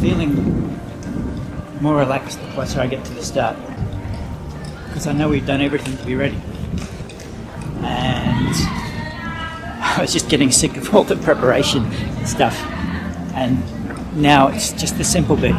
feeling more relaxed the closer I get to the start, because I know we've done everything to be ready. And I was just getting sick of all the preparation stuff, and now it's just the simple bit.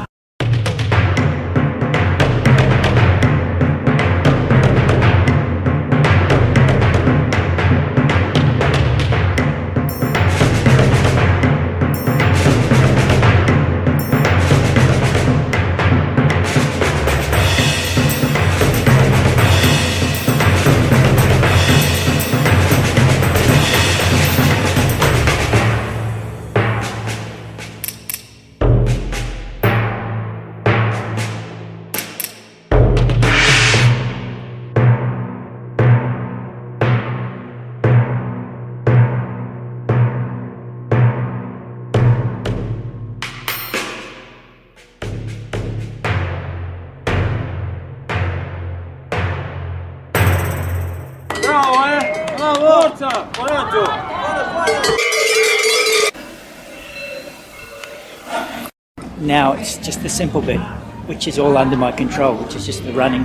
Now it's just the simple bit, which is all under my control, which is just the running,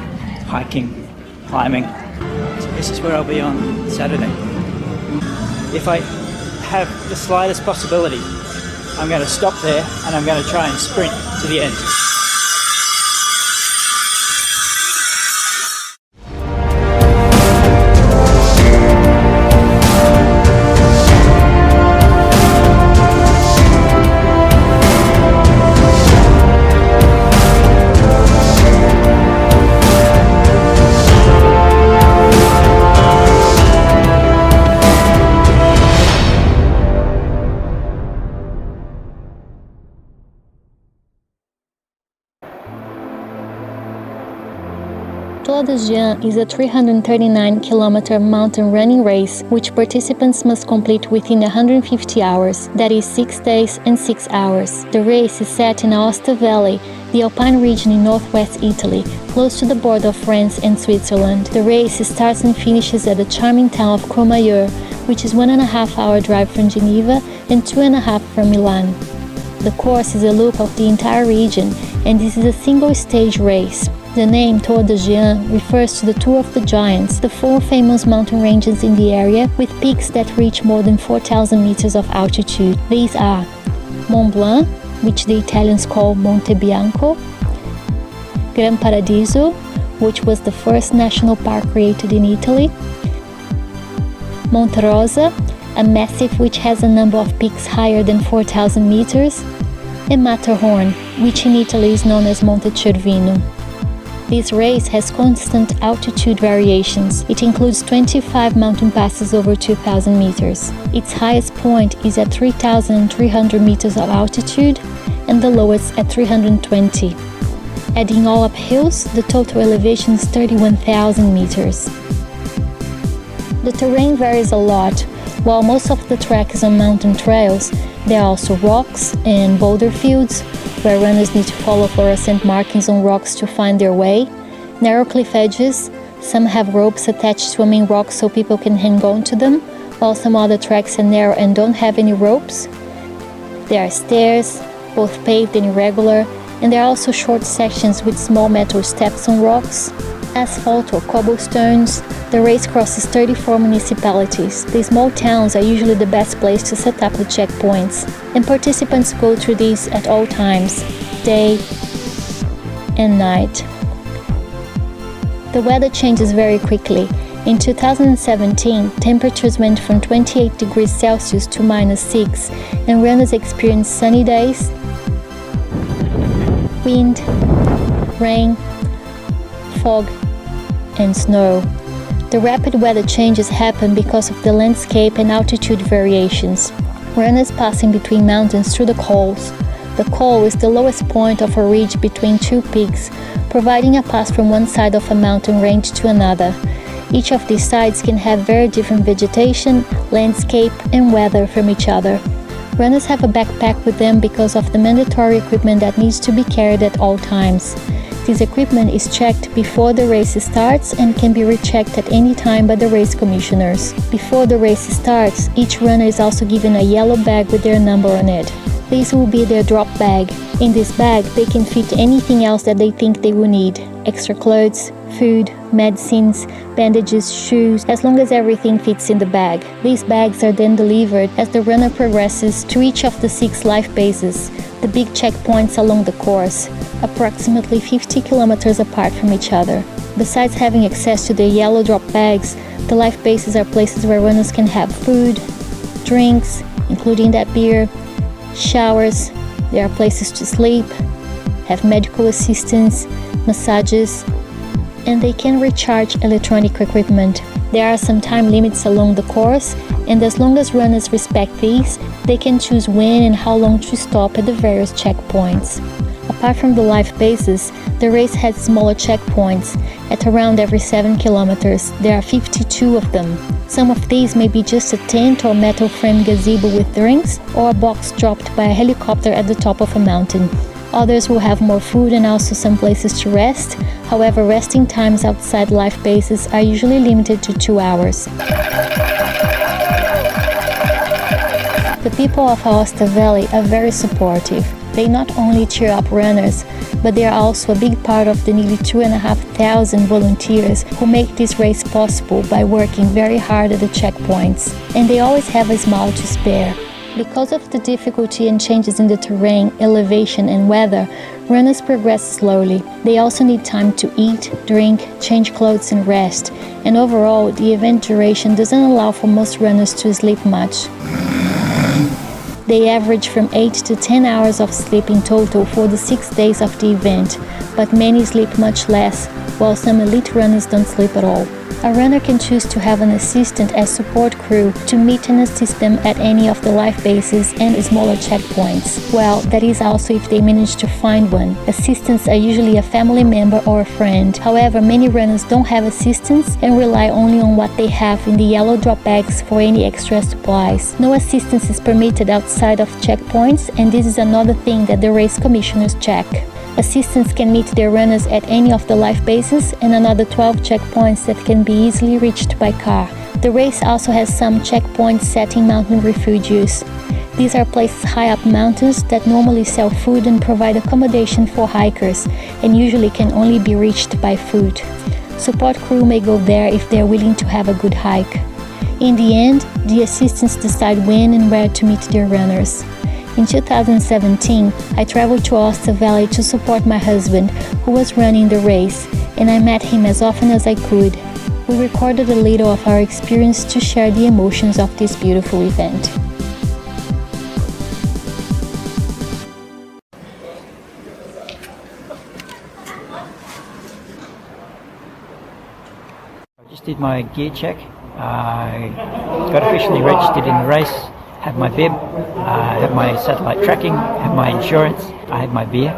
hiking, climbing. So this is where I'll be on Saturday. If I have the slightest possibility, I'm going to stop there and I'm going to try and sprint to the end. Tour de Géant is a 339-kilometer mountain running race which participants must complete within 150 hours, that is 6 days and 6 hours. The race is set in Aosta Valley, the Alpine region in northwest Italy, close to the border of France and Switzerland. The race starts and finishes at the charming town of Courmayeur, which is 1.5-hour drive from Geneva and 2.5 from Milan. The course is a loop of the entire region, and this is a single-stage race. The name Tour de Géant refers to the Tour of the Giants, the 4 famous mountain ranges in the area, with peaks that reach more than 4,000 meters of altitude. These are Mont Blanc, which the Italians call Monte Bianco, Gran Paradiso, which was the first national park created in Italy, Monte Rosa, a massif which has a number of peaks higher than 4,000 meters, and Matterhorn, which in Italy is known as Monte Cervino. This race has constant altitude variations. It includes 25 mountain passes over 2,000 meters. Its highest point is at 3,300 meters of altitude and the lowest at 320. Adding all up hills, the total elevation is 31,000 meters. The terrain varies a lot. While most of the track is on mountain trails, there are also rocks and boulder fields, where runners need to follow fluorescent markings on rocks to find their way, narrow cliff edges, some have ropes attached to a main rock so people can hang on to them, while some other tracks are narrow and don't have any ropes. There are stairs, both paved and irregular, and there are also short sections with small metal steps on rocks, asphalt or cobblestones. The race crosses 34 municipalities. The small towns are usually the best place to set up the checkpoints, and participants go through these at all times, day and night. The weather changes very quickly. In 2017, temperatures went from 28 degrees Celsius to -6, and runners experienced sunny days, wind, rain, fog, and snow. The rapid weather changes happen because of the landscape and altitude variations. Runners passing between mountains through the cols. The col is the lowest point of a ridge between 2 peaks, providing a pass from one side of a mountain range to another. Each of these sides can have very different vegetation, landscape, and weather from each other. Runners have a backpack with them because of the mandatory equipment that needs to be carried at all times. This equipment is checked before the race starts and can be rechecked at any time by the race commissioners. Before the race starts, each runner is also given a yellow bag with their number on it. This will be their drop bag. In this bag, they can fit anything else that they think they will need. Extra clothes, food, medicines, bandages, shoes, as long as everything fits in the bag. These bags are then delivered as the runner progresses to each of the 6 life bases, the big checkpoints along the course, approximately 50 kilometers apart from each other. Besides having access to the yellow drop bags, the life bases are places where runners can have food, drinks, including that beer, showers, there are places to sleep, have medical assistance, massages, and they can recharge electronic equipment. There are some time limits along the course, and as long as runners respect these, they can choose when and how long to stop at the various checkpoints. Apart from the life bases, the race has smaller checkpoints. At around every 7 kilometers, there are 52 of them. Some of these may be just a tent or metal frame gazebo with drinks, or a box dropped by a helicopter at the top of a mountain. Others will have more food and also some places to rest. However, resting times outside life bases are usually limited to 2 hours. The people of Aosta Valley are very supportive. They not only cheer up runners, but they are also a big part of the nearly 2,500 volunteers who make this race possible by working very hard at the checkpoints. And they always have a smile to spare. Because of the difficulty and changes in the terrain, elevation and weather, runners progress slowly. They also need time to eat, drink, change clothes and rest. And overall, the event duration doesn't allow for most runners to sleep much. They average from 8 to 10 hours of sleep in total for the 6 days of the event, but many sleep much less, while some elite runners don't sleep at all. A runner can choose to have an assistant as support crew to meet and assist them at any of the life bases and smaller checkpoints. Well, that is also if they manage to find one. Assistants are usually a family member or a friend. However, many runners don't have assistants and rely only on what they have in the yellow drop bags for any extra supplies. No assistance is permitted outside of checkpoints, and this is another thing that the race commissioners check. Assistants can meet their runners at any of the life bases and another 12 checkpoints that can be easily reached by car. The race also has some checkpoints set in mountain refuges. These are places high up mountains that normally sell food and provide accommodation for hikers, and usually can only be reached by foot. Support crew may go there if they are willing to have a good hike. In the end, the assistants decide when and where to meet their runners. In 2017, I traveled to Aosta Valley to support my husband, who was running the race, and I met him as often as I could. We recorded a little of our experience to share the emotions of this beautiful event. I just did my gear check. I got officially registered in the race. Have my bib, have my satellite tracking, have my insurance, I have my beer.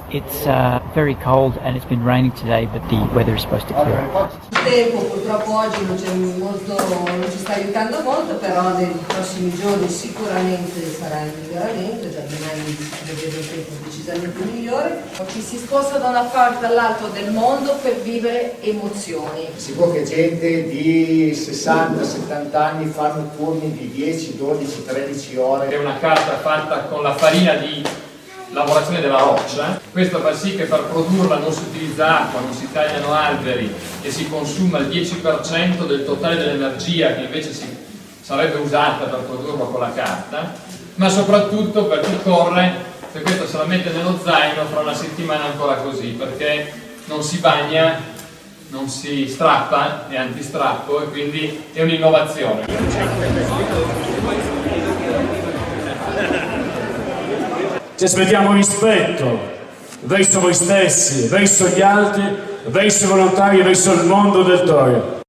It's very cold and it's been raining today, but the weather is supposed to clear up. Il tempo purtroppo oggi non ci sta aiutando molto, però nei prossimi giorni sicuramente sarà in miglioramento, già domani vedremo un tempo decisamente migliore. Ci si sposta da una parte all'altra del mondo per vivere emozioni. Si può che gente di 60-70 anni fanno turni di 10, 12, 13 ore. È una carta fatta con la farina di lavorazione della roccia. Questo fa sì che per produrla non si utilizza acqua, non si tagliano alberi e si consuma il 10% del totale dell'energia che invece sarebbe usata per produrlo con la carta, ma soprattutto per chi corre, se questo se la mette nello zaino fra una settimana ancora così, perché non si bagna, non si strappa, è antistrappo e quindi è un'innovazione. Ci aspettiamo rispetto verso voi stessi, verso gli altri, verso i volontari, verso il mondo del Torio.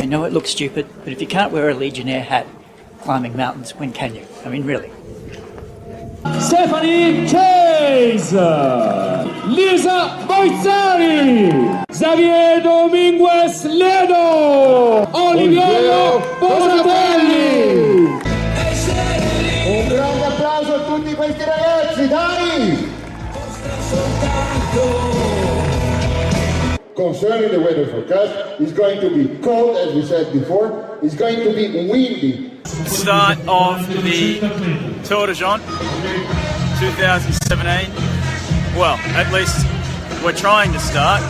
I know it looks stupid, but if you can't wear a Legionnaire hat climbing mountains, when can you? I mean, really. Stephanie Chase, Lisa Boizzari, Xavier Dominguez Ledo, Oliviero Posatelli. Un grande applauso a tutti questi ragazzi, dai! Concerning the weather forecast, it's going to be cold, as we said before. It's going to be windy. Start of the Tour de Jean 2017. Well, at least we're trying to start.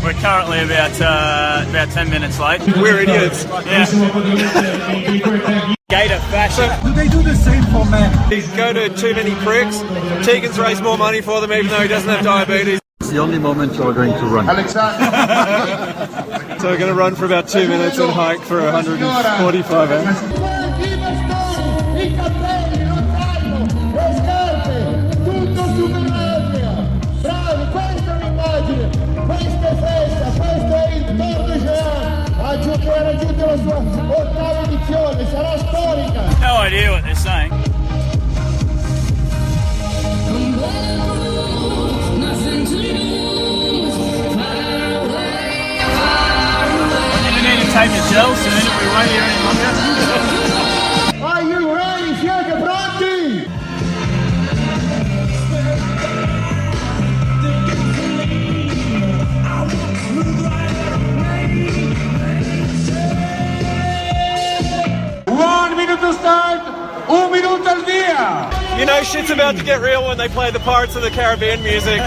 We're currently about 10 minutes late. We're idiots. Yeah. Gator fashion. Do they do the same for men? They go to too many pricks. Tegan's raised more money for them even though he doesn't have diabetes. It's the only moment you're going to run. So we're going to run for about 2 minutes and hike for 145 hours. No idea what they're saying. You need to take the gel soon if we won't hear any longer. Are you ready? Siete pronti? You know shit's about to get real when they play the Pirates of the Caribbean music.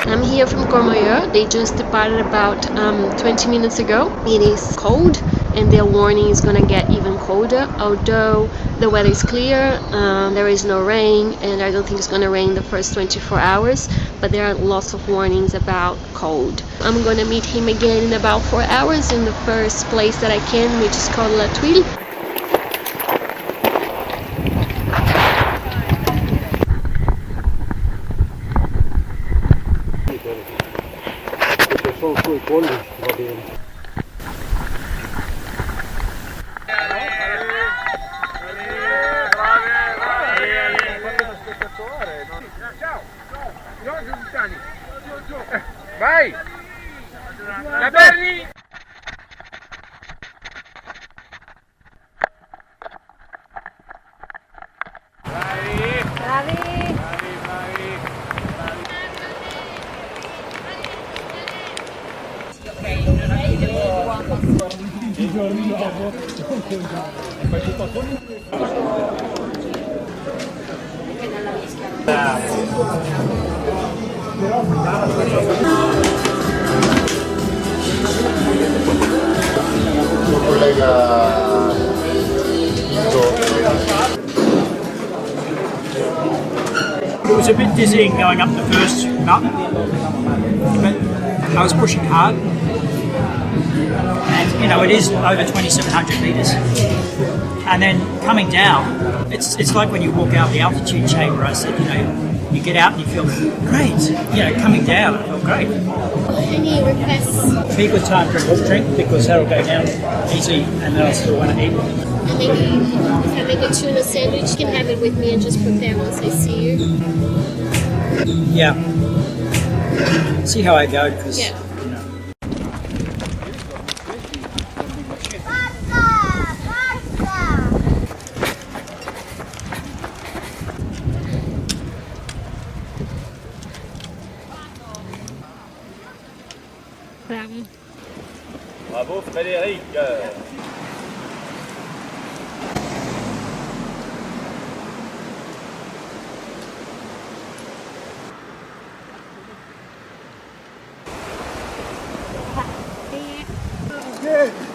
I'm here from Courmayeur. They just departed about 20 minutes ago. It is cold and their warning is gonna get even colder, although the weather is clear, there is no rain, and I don't think it's gonna rain the first 24 hours, but there are lots of warnings about cold. I'm gonna meet him again in about 4 hours in the first place that I can, which is called La Tuile. Vai! La Berni! It was a bit dizzying going up the first nut, but I was pushing hard. And you know, it is over 2,700 metres. And then coming down, it's like when you walk out the altitude chamber. I said, you know, you get out and you feel great. You know, coming down, I felt great. Any requests? Be a good time for a drink because that'll go down easy, and then I still want to eat. And maybe if I make a tuna sandwich, you can have it with me and just prepare once I see you. Yeah. See how I go, because Yeah. you know. Bravo Frédéric.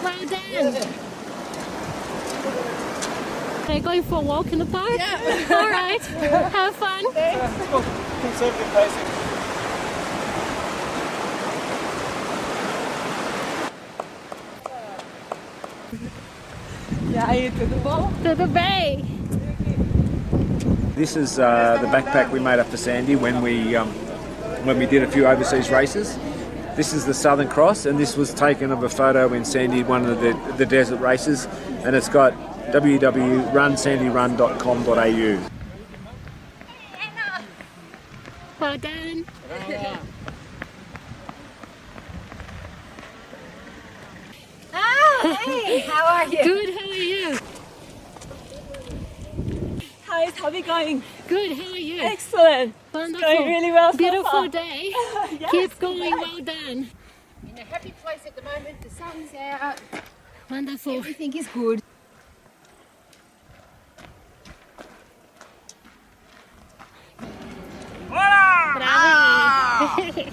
Well done. going for a walk in the park? Yeah. All right. Have fun. Conservative pacing. E aí, tudo bom? Tudo bem. This is the backpack we made up for Sandy when we did a few overseas races. This is the Southern Cross, and this was taken of a photo when Sandy won the desert races, and it's got www.runsandyrun.com.au. Well done. Hey, how are you? Good, how are you? How's hobby going? Good, how are you? Excellent. Wonderful. Going really well so Beautiful far. day. Yes. Keep going, well done. In a happy place at the moment, the sun's out. Wonderful. Everything is good. Bravi.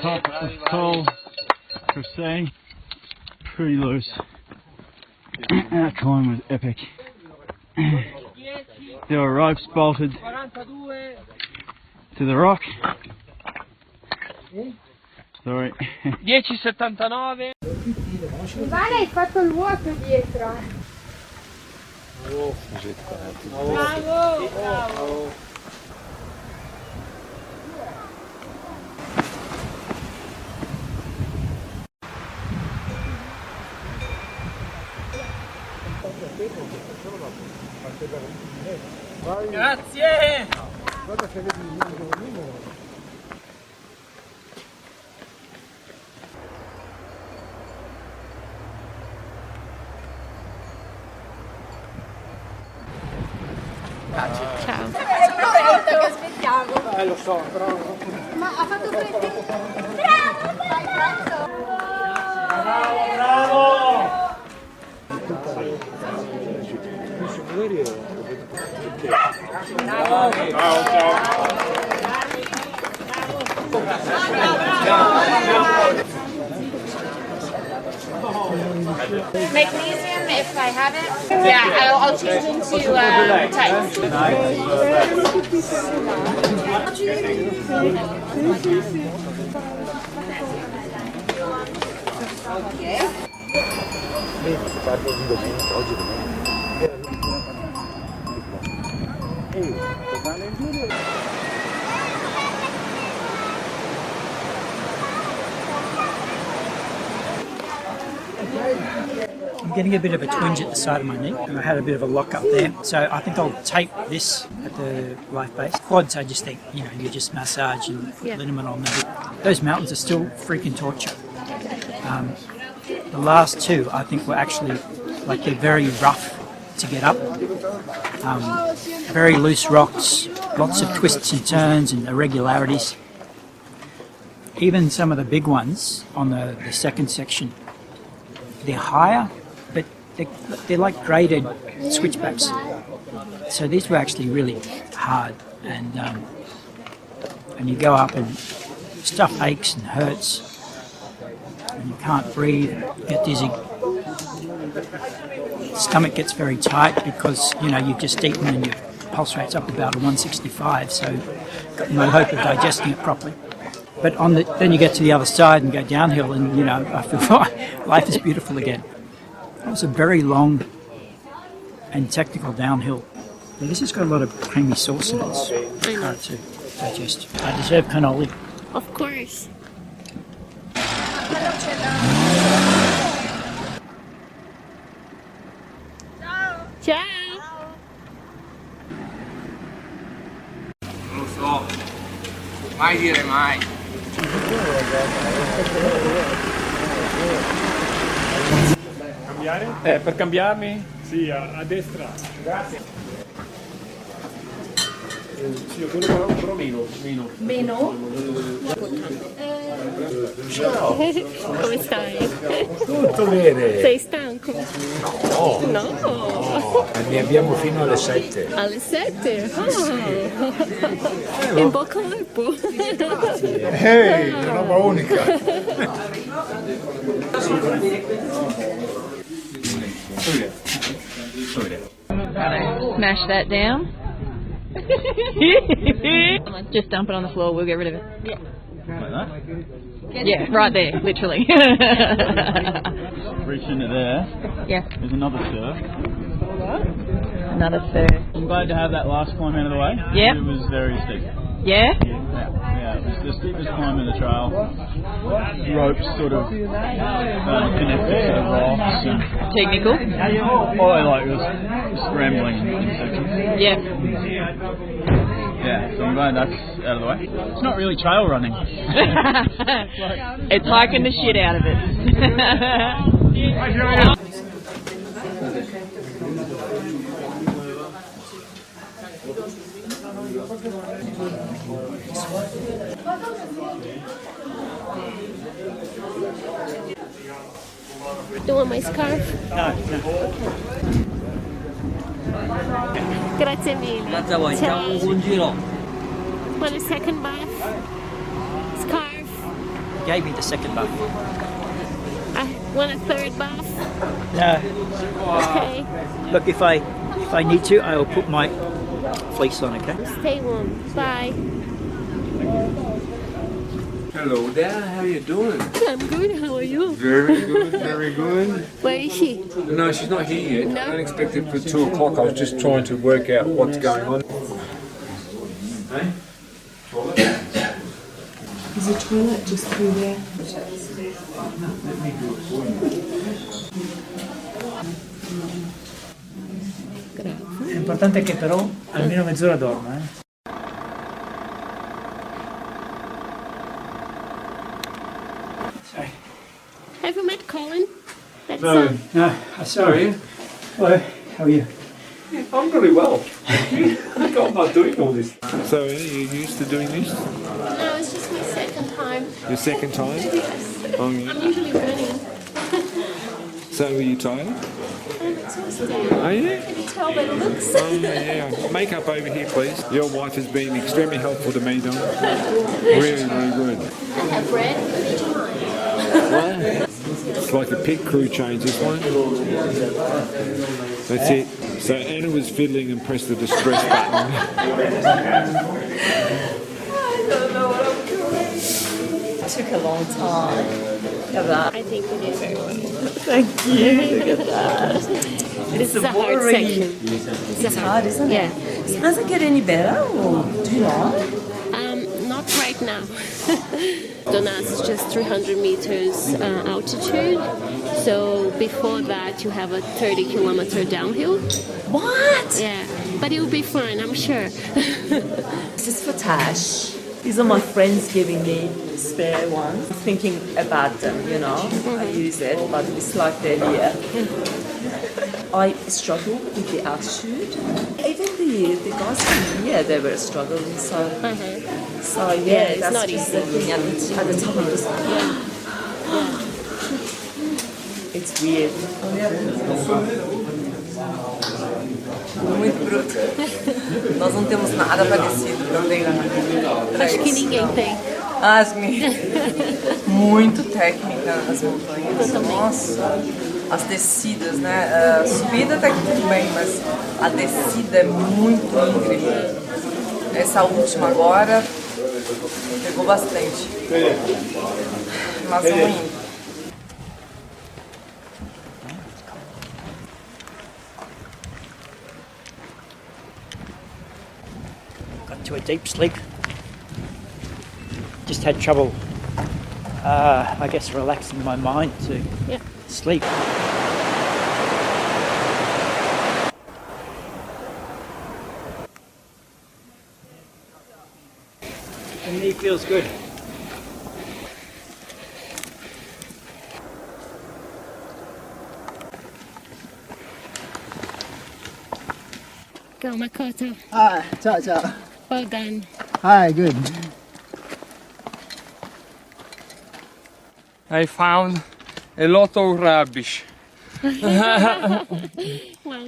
Top of Col Crusade, pretty loose. That climb was epic. There were ropes bolted to the rock. Sorry. 10,79. Vale, hai fatto il vuoto dietro. Bravo! Bravo! Grazie! Ciao. Che aspettiamo. Lo so, però... Ma ha fatto freddo. Bravo! Bravo, bravo! Magnesium, if I have it. Yeah, I'll change into tights. I'm getting a bit of a twinge at the side of my knee, and I had a bit of a lock up there. So I think I'll tape this at the life base. Quads, I just think, you know, you just massage and put liniment on them. Those mountains are still freaking torture. The last two, I think, were actually, like, they're very rough to get up. Very loose rocks, lots of twists and turns and irregularities. Even some of the big ones on the second section, they're higher, but they're like graded switchbacks. So these were actually really hard, and you go up and stuff aches and hurts, and you can't breathe, you get dizzy. Stomach gets very tight because, you know, you've just eaten and you've pulse rate's up about a 165, so got no hope of digesting it properly. But then you get to the other side and go downhill, and you know, I feel life is beautiful again. It was a very long and technical downhill. And this has got a lot of creamy sauce in it. It's hard to digest. I deserve cannoli. Of course. Ciao. Non lo so, mai dire mai. Cambiare? Per cambiarmi? Sì, a destra. Grazie. Sì, quello però meno. Meno? Ciao. Come stai? Tutto bene. Sei stanco? No. No. Ne abbiamo fino alle 7. Alle 7? In bocca al lupo. Ehi, una roba unica. Smash that down. Just dump it on the floor, we'll get rid of it. Like that? Yeah, right there, literally. Reach into there. Yeah. There's another surf. Another surf. I'm glad to have that last climb out of the way. Yep. It was very steep. Yeah? Yeah, it was the steepest climb of the trail. Ropes sort of connected to the rocks. Technical? Oh, like it was scrambling in sections. Yep. Yeah, so I'm glad that's out of the way. It's not really trail running. It's hiking the shit out of it. Do you want my scarf? No. Grazie mille. Grazie a voi, Ciao. buon giro. Want a second bath? Scarf? Gave me the second bath. I want a third bath? No. Okay. Look, if I need to, I will put my fleece on, okay? Stay warm. Bye. Hello there, how are you doing? I'm good. How are you? Very good, very good. Where is she? No, she's not here yet. No. I don't expect it for 2 o'clock. I was just trying to work out what's going on. Is a toilet just through there? È importante che però almeno mezz'ora dorma, eh? Sorry. Have you met Colin? That's No. No, sorry. Hello, how are you? I'm really well. I got not doing all this. So, are you used to doing this? No, it's just my second time. Your second time? Yes. I'm usually running. So, are you tired? Are you? Can you tell by the looks? Yeah. Makeup over here, please. Your wife has been extremely helpful to me, Don. Really, really good. I have bread. Would you mind? It's like a pit crew change, this one. That's it. So Anna was fiddling and pressed the distress button. I don't know what I'm doing. It took a long time. Look at that. I think we did very well. Thank you. Look at that. This is a hard section. It's hard, isn't it? Yeah. So does it get any better, or do you know? Not right now. Donas is just 300 meters altitude. So before that, you have a 30-kilometer downhill. What? Yeah, but it will be fun, I'm sure. This is for Tash. These are my friends giving me spare ones. Thinking about them, you know. I use it, but it's like they're here. I struggle with the altitude. Even the guys from here, they were struggling. So yeah, it's that's not just easy. the thing at the top of the It's weird. Muito bruto. Nós não temos nada parecido também. Acho que ninguém tem. Muito técnica as montanhas. Nossa. as descidas, né? A subida até que tudo bem, mas a descida é muito íngreme. Essa última agora pegou bastante. Mas vamos indo. Got to a deep sleep. Just had trouble, I guess, relaxing my mind to sleep. The knee feels good. Go, Makoto. Hi, ciao, ciao. Well done. Hi, good. I found a lot of rubbish. Well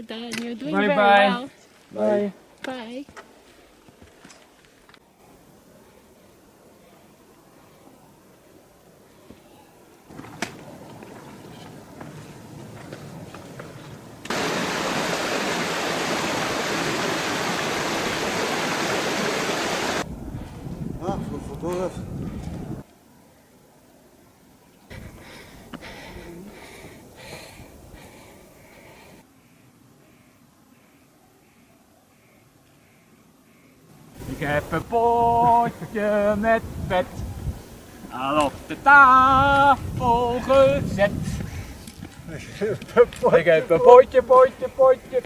done. You're doing Bye very bye. well. Bye. Bye. Ah, por favor. Ik heb een potje met vet al op de tafel gezet. Ik heb een potje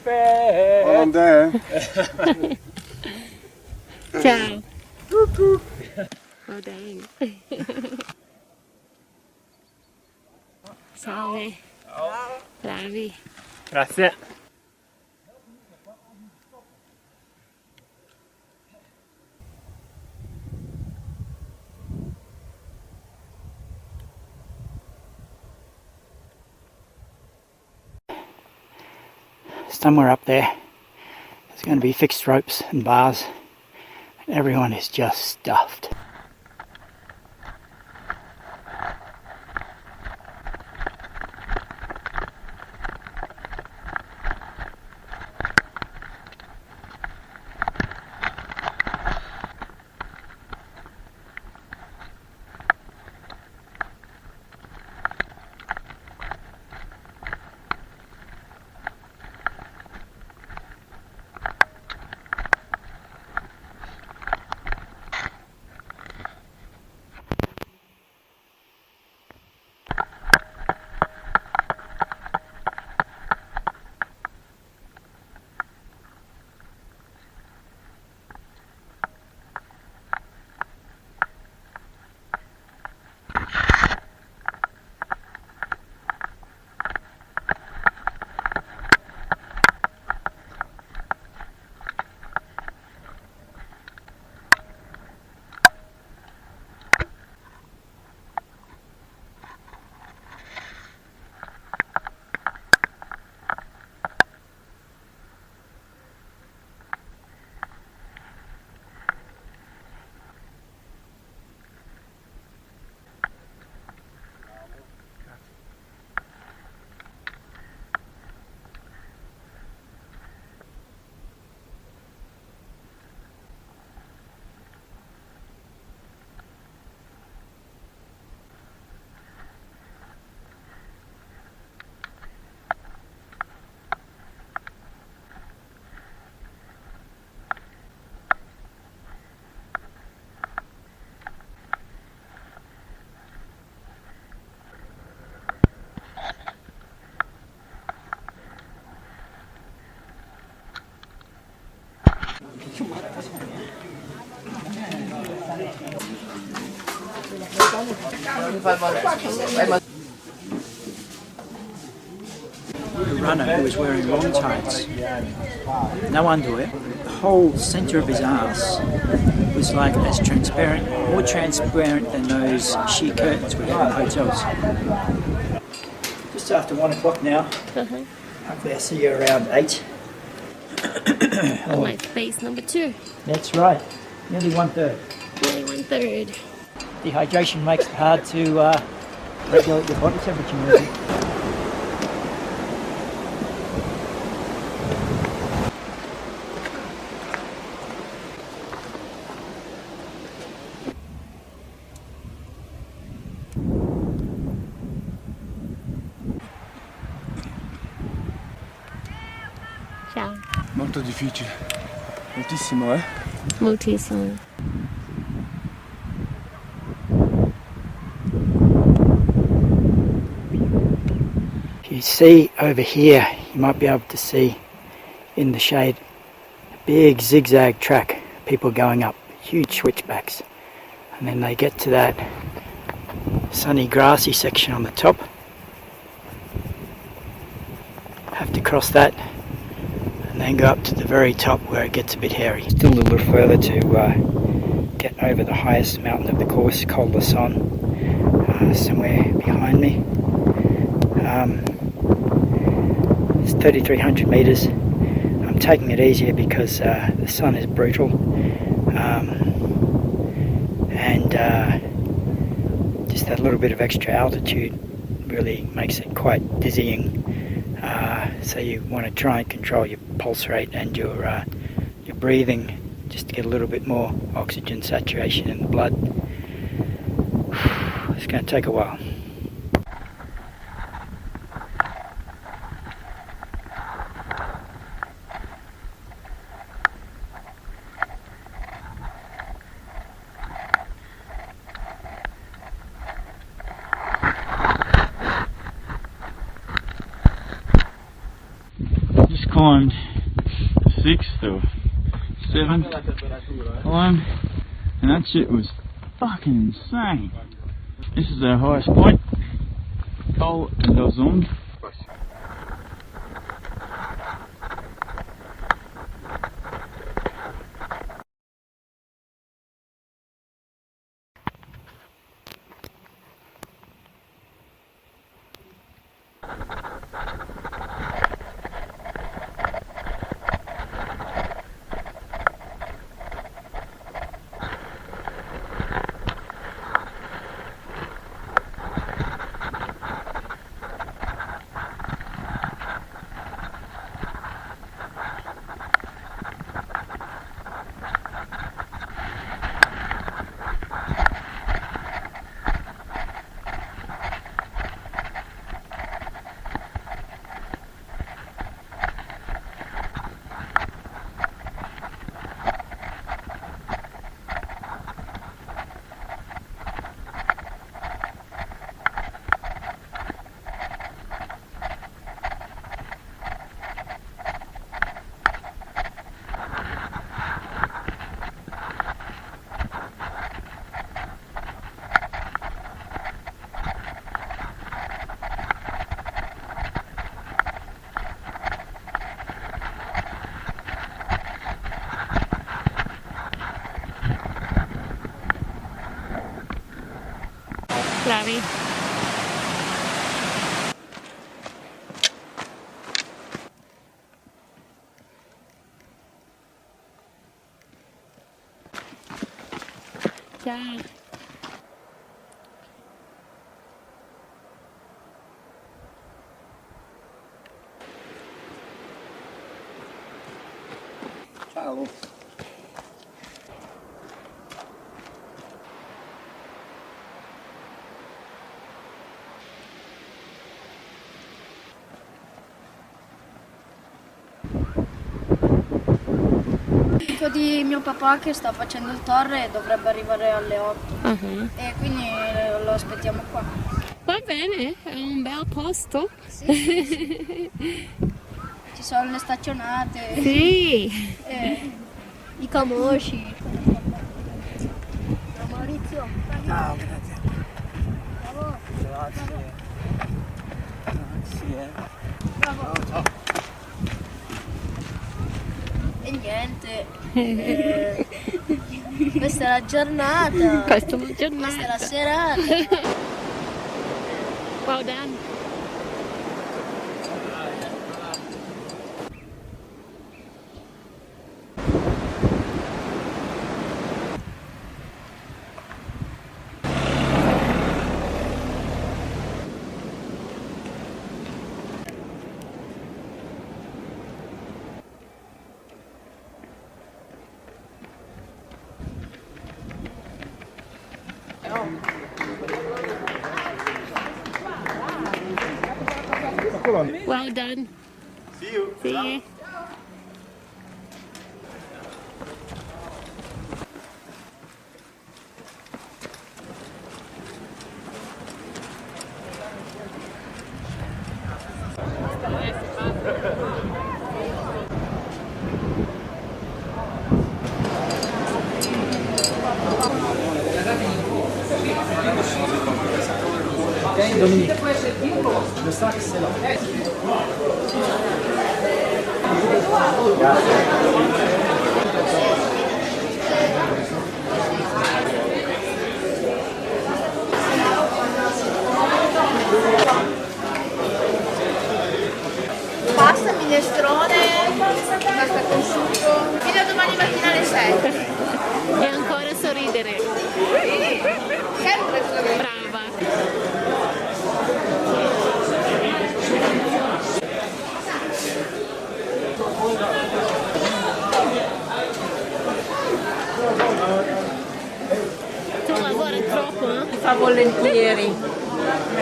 vet. Well, I'm there. Ciao. Oh, dang. Salve. Bravi. Grazie. Somewhere up there, there's going to be fixed ropes and bars. Everyone is just stuffed. The runner who was wearing long tights, no underwear, the whole centre of his ass was like as transparent, more transparent than those sheer curtains we have in hotels. Just after 1 o'clock now. Hopefully I'll see you around 8. On my face number 2. That's right, nearly 1/3. Nearly 1/3. Dehydration makes it hard to regulate your body temperature movement. Molto difficile. Moltissimo, eh? Moltissimo. If you see over here, you might be able to see in the shade a big zigzag track, people going up, huge switchbacks, and then they get to that sunny grassy section on the top, have to cross that and then go up to the very top where it gets a bit hairy. Still a little further to get over the highest mountain of the course, Col de Son, somewhere behind me. It's 3,300 meters. I'm taking it easier because the sun is brutal, and just that little bit of extra altitude really makes it quite dizzying. So you want to try and control your pulse rate and your breathing just to get a little bit more oxygen saturation in the blood. It's going to take a while. Just climbed the 6th or 7th climb, and that shit was fucking insane. This is our highest point, Col de Son. Bravi. Ciao. Ciao. Di mio papà che sta facendo il torre e dovrebbe arrivare alle 8 e quindi lo aspettiamo qua. Va bene, è un bel posto. Sì. Ci sono le staccionate. Sì. I camosci. Maurizio. Ciao, grazie. Bravo. Grazie. Grazie. Bravo. Ciao. E niente, questa è la giornata. Questa è la giornata. Questa è la serata. Well done. Come on. Well done. See you. See you. Dominique. Le sac, c'est là. Pasta, minestrone, pasta con sugo. Fino a domani mattina alle 7. E ancora sorridere. Sempre Brava. Tu lavori troppo, no? Fa volentieri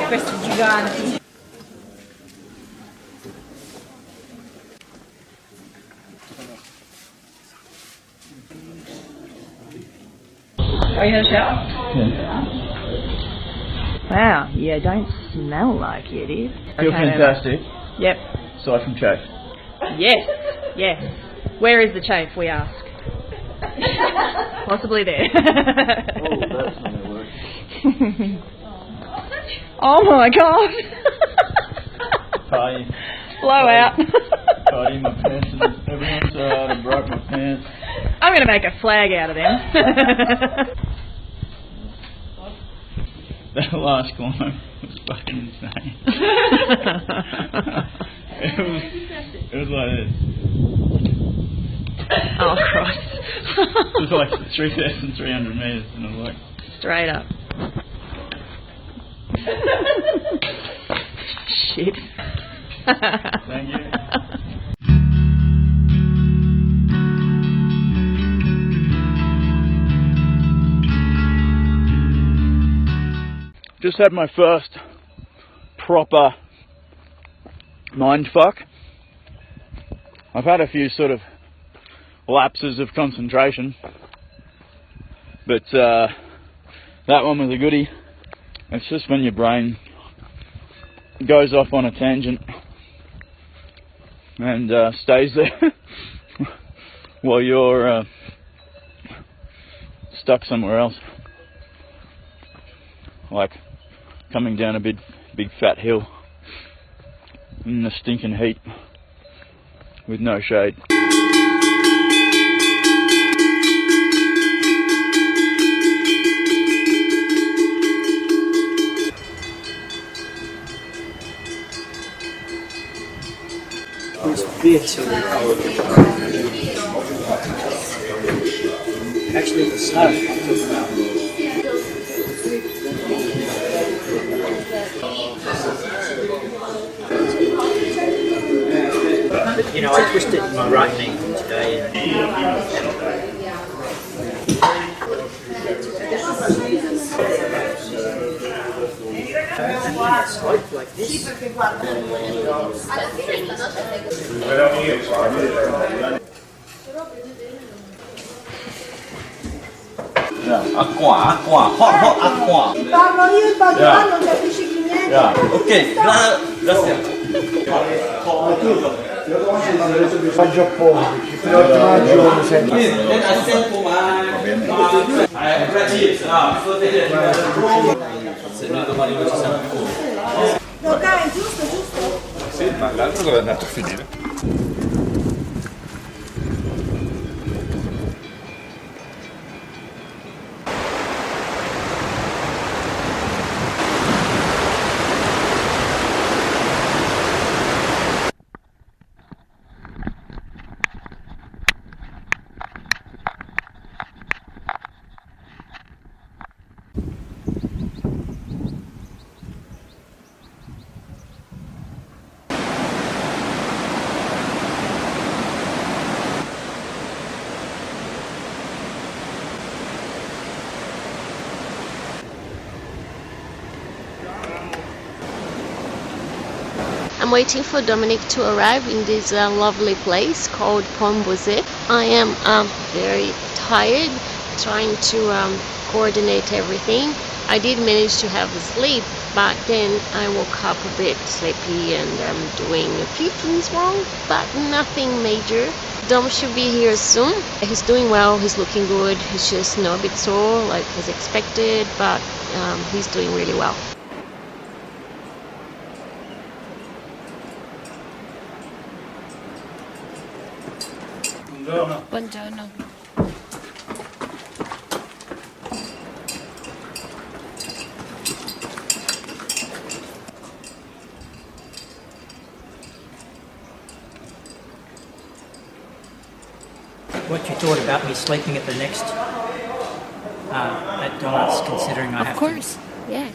questi giganti. Are you had a shower? Yeah. Wow, yeah, don't smell like you, dude. Feel fantastic. Yep. Aside from chafe. Yes, yes. Where is the chafe, we ask? Possibly there. Oh, that's not gonna work. Oh my god. Party. Blowout. Party, my pants, and everyone's out. I broke my pants. I'm going to make a flag out of them. That last climb was fucking insane. it was like this. Oh Christ. It was like 3,300 metres and I was like... Straight up. Shit. Thank you. Just had my first proper mindfuck. I've had a few sort of lapses of concentration, but that one was a goodie. It's just when your brain goes off on a tangent and stays there while you're stuck somewhere else, like coming down a big fat hill in the stinking heat with no shade. It's virtually cold. Actually, the snow I'm talking about. You know, I twisted my right knee today and slope like this. Acqua, hot acqua. Ti parlo io, il padrone, non capisci più niente. Ok, grazie. Fa Giappone, l'8 maggio mi sembra. Se noi domani non ci siamo più. No, dai, giusto. Sì, ma l'altro dove è andato a finire? I'm waiting for Dominic to arrive in this lovely place called Pombozet. I am very tired trying to coordinate everything. I did manage to have a sleep, but then I woke up a bit sleepy and doing a few things wrong, but nothing major. Dom should be here soon. He's doing well, he's looking good, he's just a bit sore like as expected, but he's doing really well. Buongiorno. Buongiorno. What you thought about me sleeping at the next at Donna's, considering I have Of course, yeah.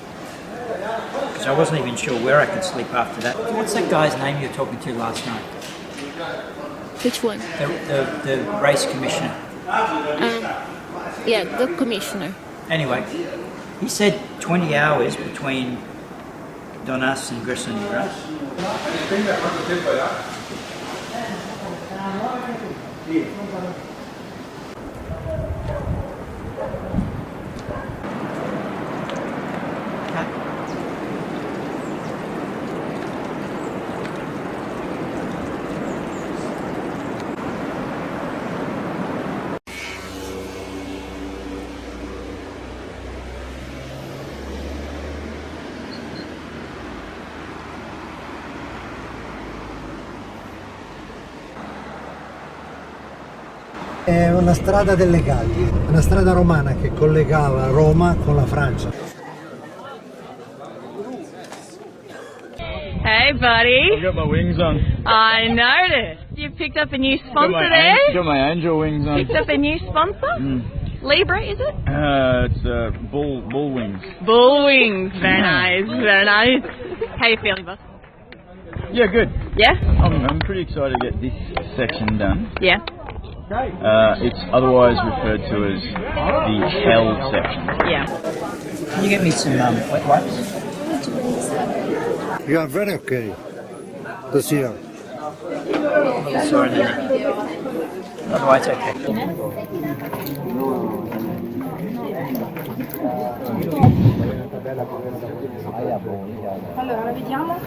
because I wasn't even sure where I could sleep after that. What's that guy's name you were talking to last night? Which one? The race commissioner. Yeah, the commissioner. Anyway, he said 20 hours between Donnas and Gressoney, right? È una strada delle Gallie, una strada romana che collegava Roma con la Francia. Hey, buddy. I've got my wings on. I noticed. You picked up a new sponsor there. Got my angel wings on. Picked up a new sponsor. Libra, is it? It's bull wings. Bull wings. Very nice. Very nice. How you feeling, boss? Yeah, good. Yeah? I'm pretty excited to get this section done. Yeah. It's otherwise referred to as the hell section. Yeah. Can you get me some wet wipes? You are very okay this year. Sorry, otherwise okay. Allora, la vediamo?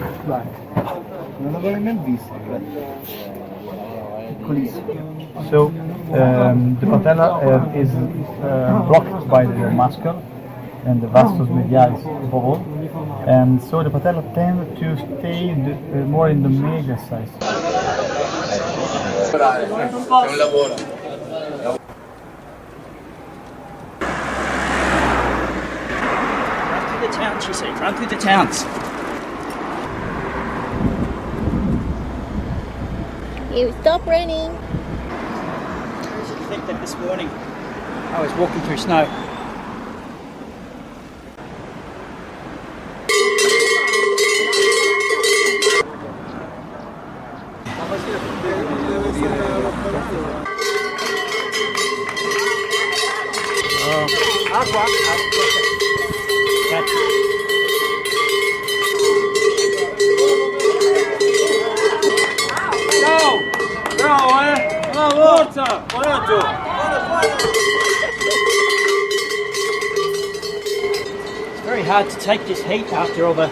Non l'avevo mai vista. So the patella is blocked by the muscle and the vastus medialis above all, and so the patella tend to stay more in the medial side. È un lavoro. Run through the town, she said. Run through the towns. You stop running. How did you think that this morning I was walking through snow? Acqua. Forza! Coraggio! It's very hard to take this heat after all the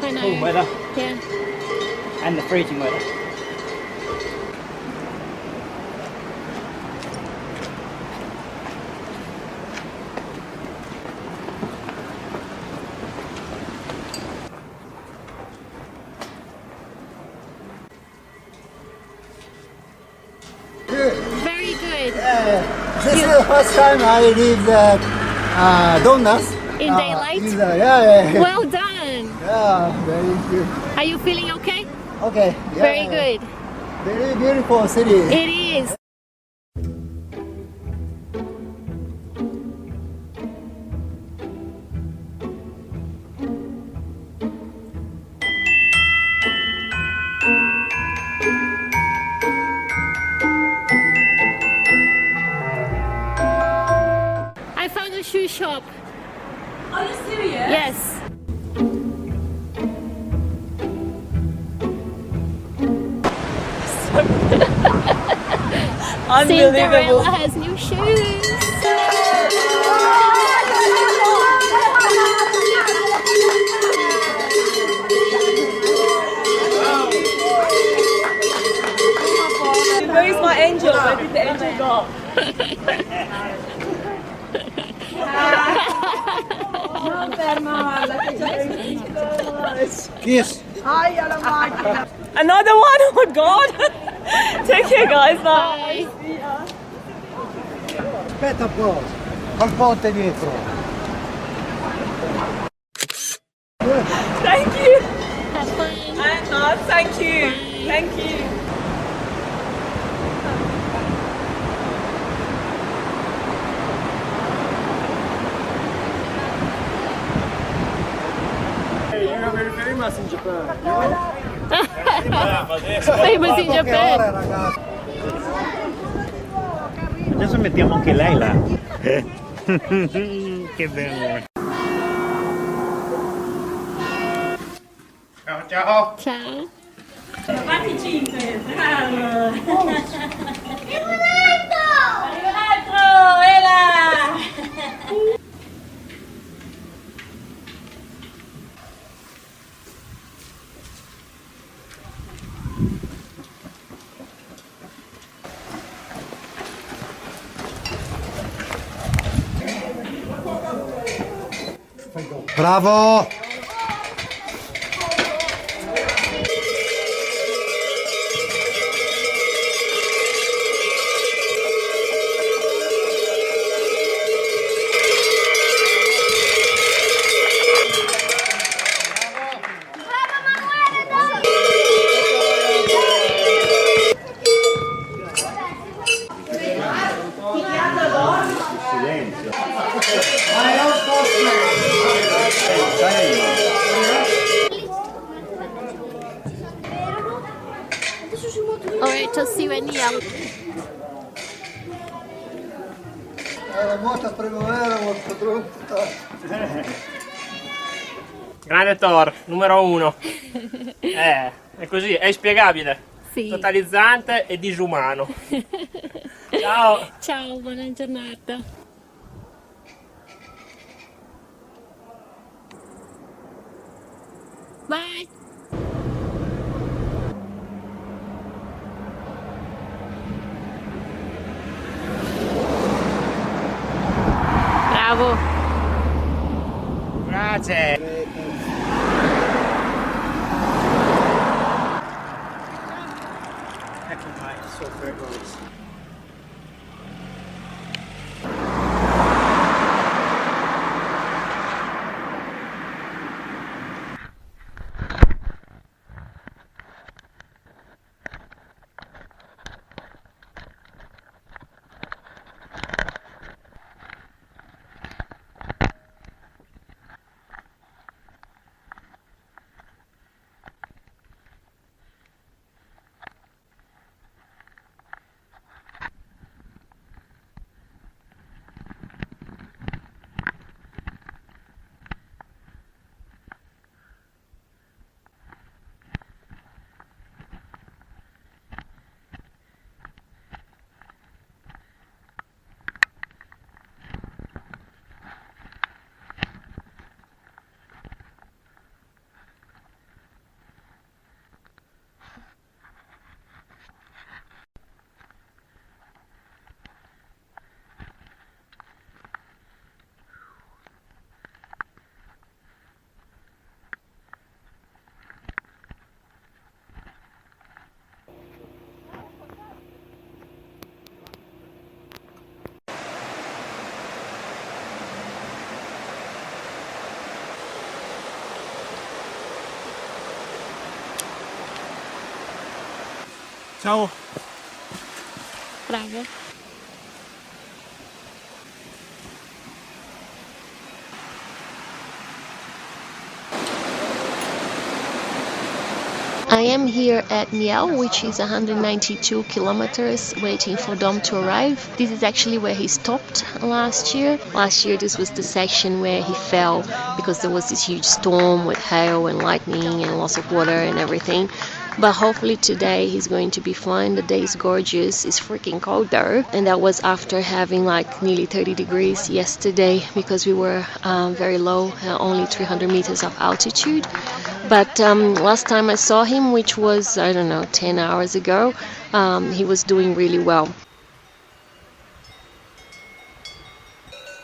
cool weather and the freezing weather. Very good. This is the first time I leave the donuts. In daylight? Yeah. Well done. Yeah, very good. Are you feeling okay? Okay. Yeah. Very good. Very beautiful city. It is. I found a shoe shop. Are you serious? Yes. Cinderella has new shoes. Where is my angel? Where did the angel go? Kiss. Another one? Oh God! Take care, guys. Bye. Aspetta un po', col ponte dietro. Thank you. Have fun. Thank you. Thank you. Hey, you're gonna be famous in Japan. Famous in Japan. Adesso mettiamo anche lei là. Che bello. Ciao ciao. Ciao. Fatti 5. Bravo. Arriva l'altro. Ela. Bravo! Silenzio. Alright, I'll see you when you're out. Era molto primavera, molto brutta. Grande Thor, numero 1. È così, è inspiegabile. Sì. Totalizzante e disumano. Ciao. Ciao, buona giornata. Bye. Bravo. Grazie. Ecco mai, soffre così. Ciao. Bravo. I am here at Miel, which is 192 kilometers, waiting for Dom to arrive. This is actually where he stopped last year. Last year this was the section where he fell because there was this huge storm with hail and lightning and loss of water and everything. But hopefully today he's going to be fine. The day is gorgeous. It's freaking cold though. And that was after having like nearly 30 degrees yesterday because we were very low, only 300 meters of altitude. But last time I saw him, which was, I don't know, 10 hours ago, he was doing really well.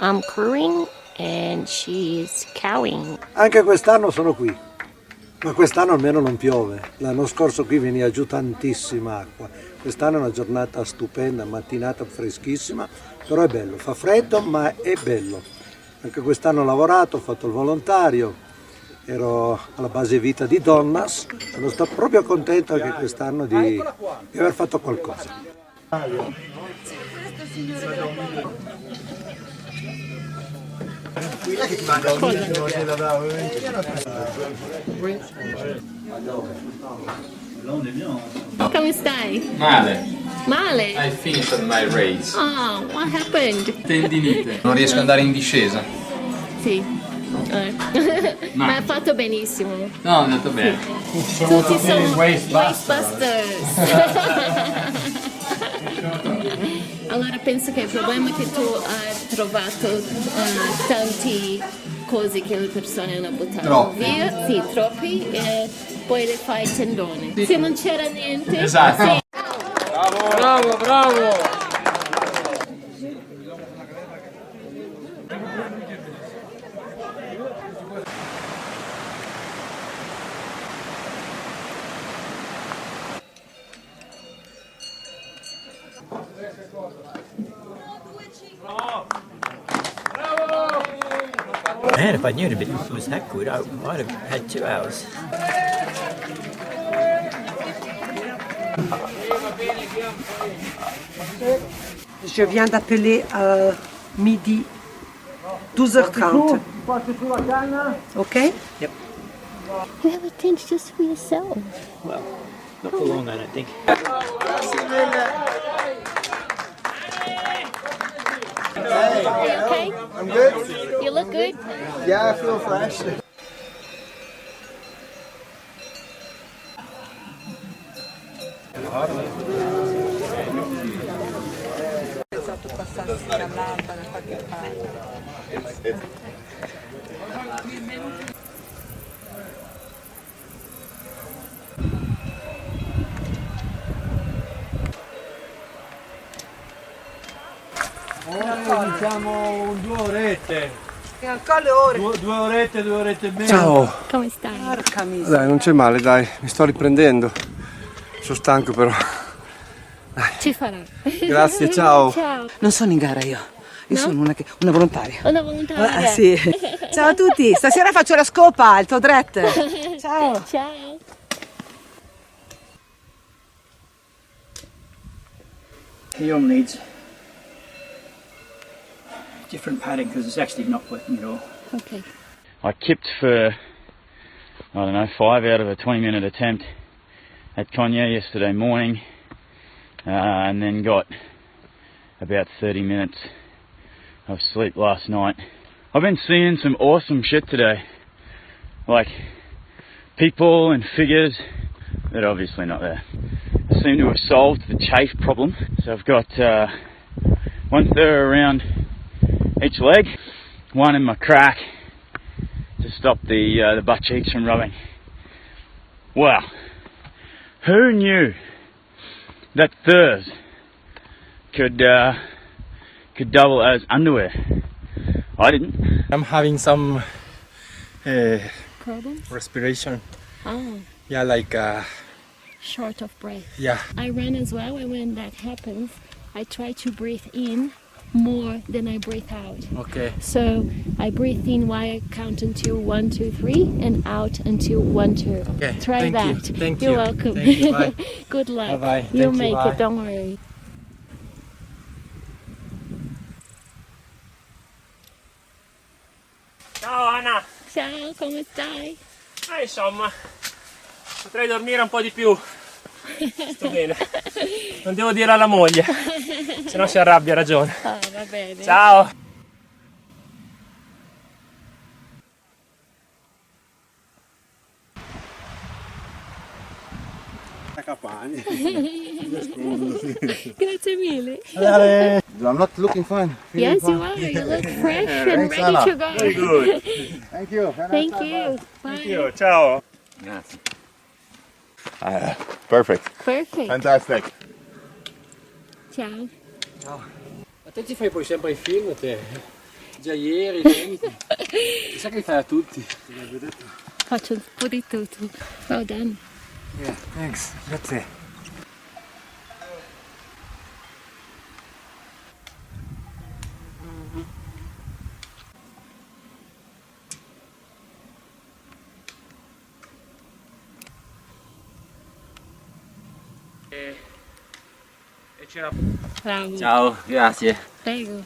I'm crewing and she is cowing. Anche quest'anno sono qui. Ma quest'anno almeno non piove, l'anno scorso qui veniva giù tantissima acqua, quest'anno è una giornata stupenda, mattinata freschissima, però è bello, fa freddo ma è bello. Anche quest'anno ho lavorato, ho fatto il volontario, ero alla base vita di Donnas, sono stato proprio contento anche quest'anno di aver fatto qualcosa. Come stai? Male. Male? I finished my race. Oh, what happened? Tendinite. Non riesco ad andare in discesa. Sì. Ma hai fatto benissimo. No, è andato bene. Tutti sono Wastebusters. Allora penso che il problema è che tu hai trovato tanti cose che le persone hanno buttato Troppi. via. Sì, troppi. E poi le fai il tendone. Sì. Se non c'era niente. Esatto. Sì. Bravo, bravo! Man, if I knew it was that good, I might have had 2 hours. Je viens d'appeler à midi 12h30. Okay? Yep. You have a tent just for yourself. Well, not for long, I don't think. You okay? I'm good. You look good. Yeah, I feel fresh. Diciamo 2 orette. E ancora le ore. 2 orette e mezza. Ciao. Come stai? Porca miseria. Dai, non c'è male, dai, mi sto riprendendo. Sono stanco però. Ci farà. Grazie, ciao. Ciao. Non sono in gara io. Io sono una volontaria. Una volontaria. Sì. Ciao a tutti. Stasera faccio la scopa, il Todret. Ciao. Ciao. Heel needs different padding because it's actually not working at all. Okay. I kipped for, I don't know, 5 out of a 20-minute attempt at Konya yesterday morning, and then got about 30 minutes of sleep last night. I've been seeing some awesome shit today, like people and figures that are obviously not there. I seem to have solved the chafe problem, so I've got 1/3 around each leg, one in my crack to stop the butt cheeks from rubbing. Wow, who knew that thirst could double as underwear? I didn't. I'm having some Problems? respiration. Oh, Yeah, like short of breath. yeah. I run as well, and when that happens, I try to breathe in more than I breathe out. Okay. So I breathe in while I count until 1, 2, 3, and out until 1, 2. Okay, Try thank you, that. thank You're you, welcome. thank you, bye. Good luck. Bye-bye, You'll thank you, make bye. it. Don't worry. Ciao Anna! Ciao, come stai? Insomma, potrei dormire un po' di più. Sto bene. Non devo dire alla moglie, se no si arrabbia, ha ragione. Ah, va bene. Ciao! Grazie mille. I'm not looking fine. Yes, you are. You look fresh and Thanks, ready Anna. to go. Very good. Thank you. Thank you. Bye. Ciao! Grazie. Perfect. Perfect. Fantastic. Ciao. Ma te ci fai poi sempre i film te? Già ieri, chissà che li fai a tutti. Faccio un po' di tutto. Well done. Yeah, thanks. Grazie. Bravo. Ciao, grazie. Prego.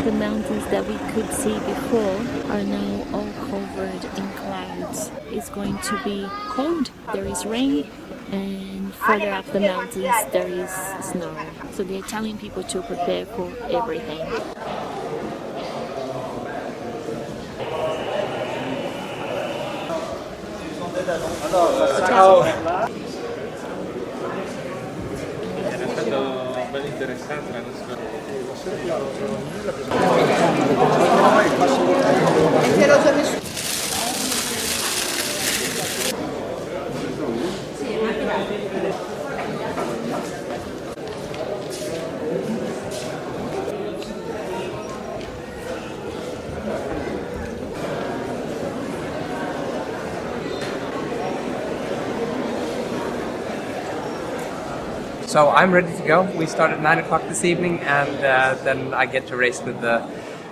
The mountains that we could see before are now all covered in clouds. It's going to be cold, there is rain, and further up the mountains there is snow. So they're telling people to prepare for everything. Ciao. Era stato bello interessante l'anno scorso. So I'm ready to go. We start at 9 o'clock this evening, and then I get to race with the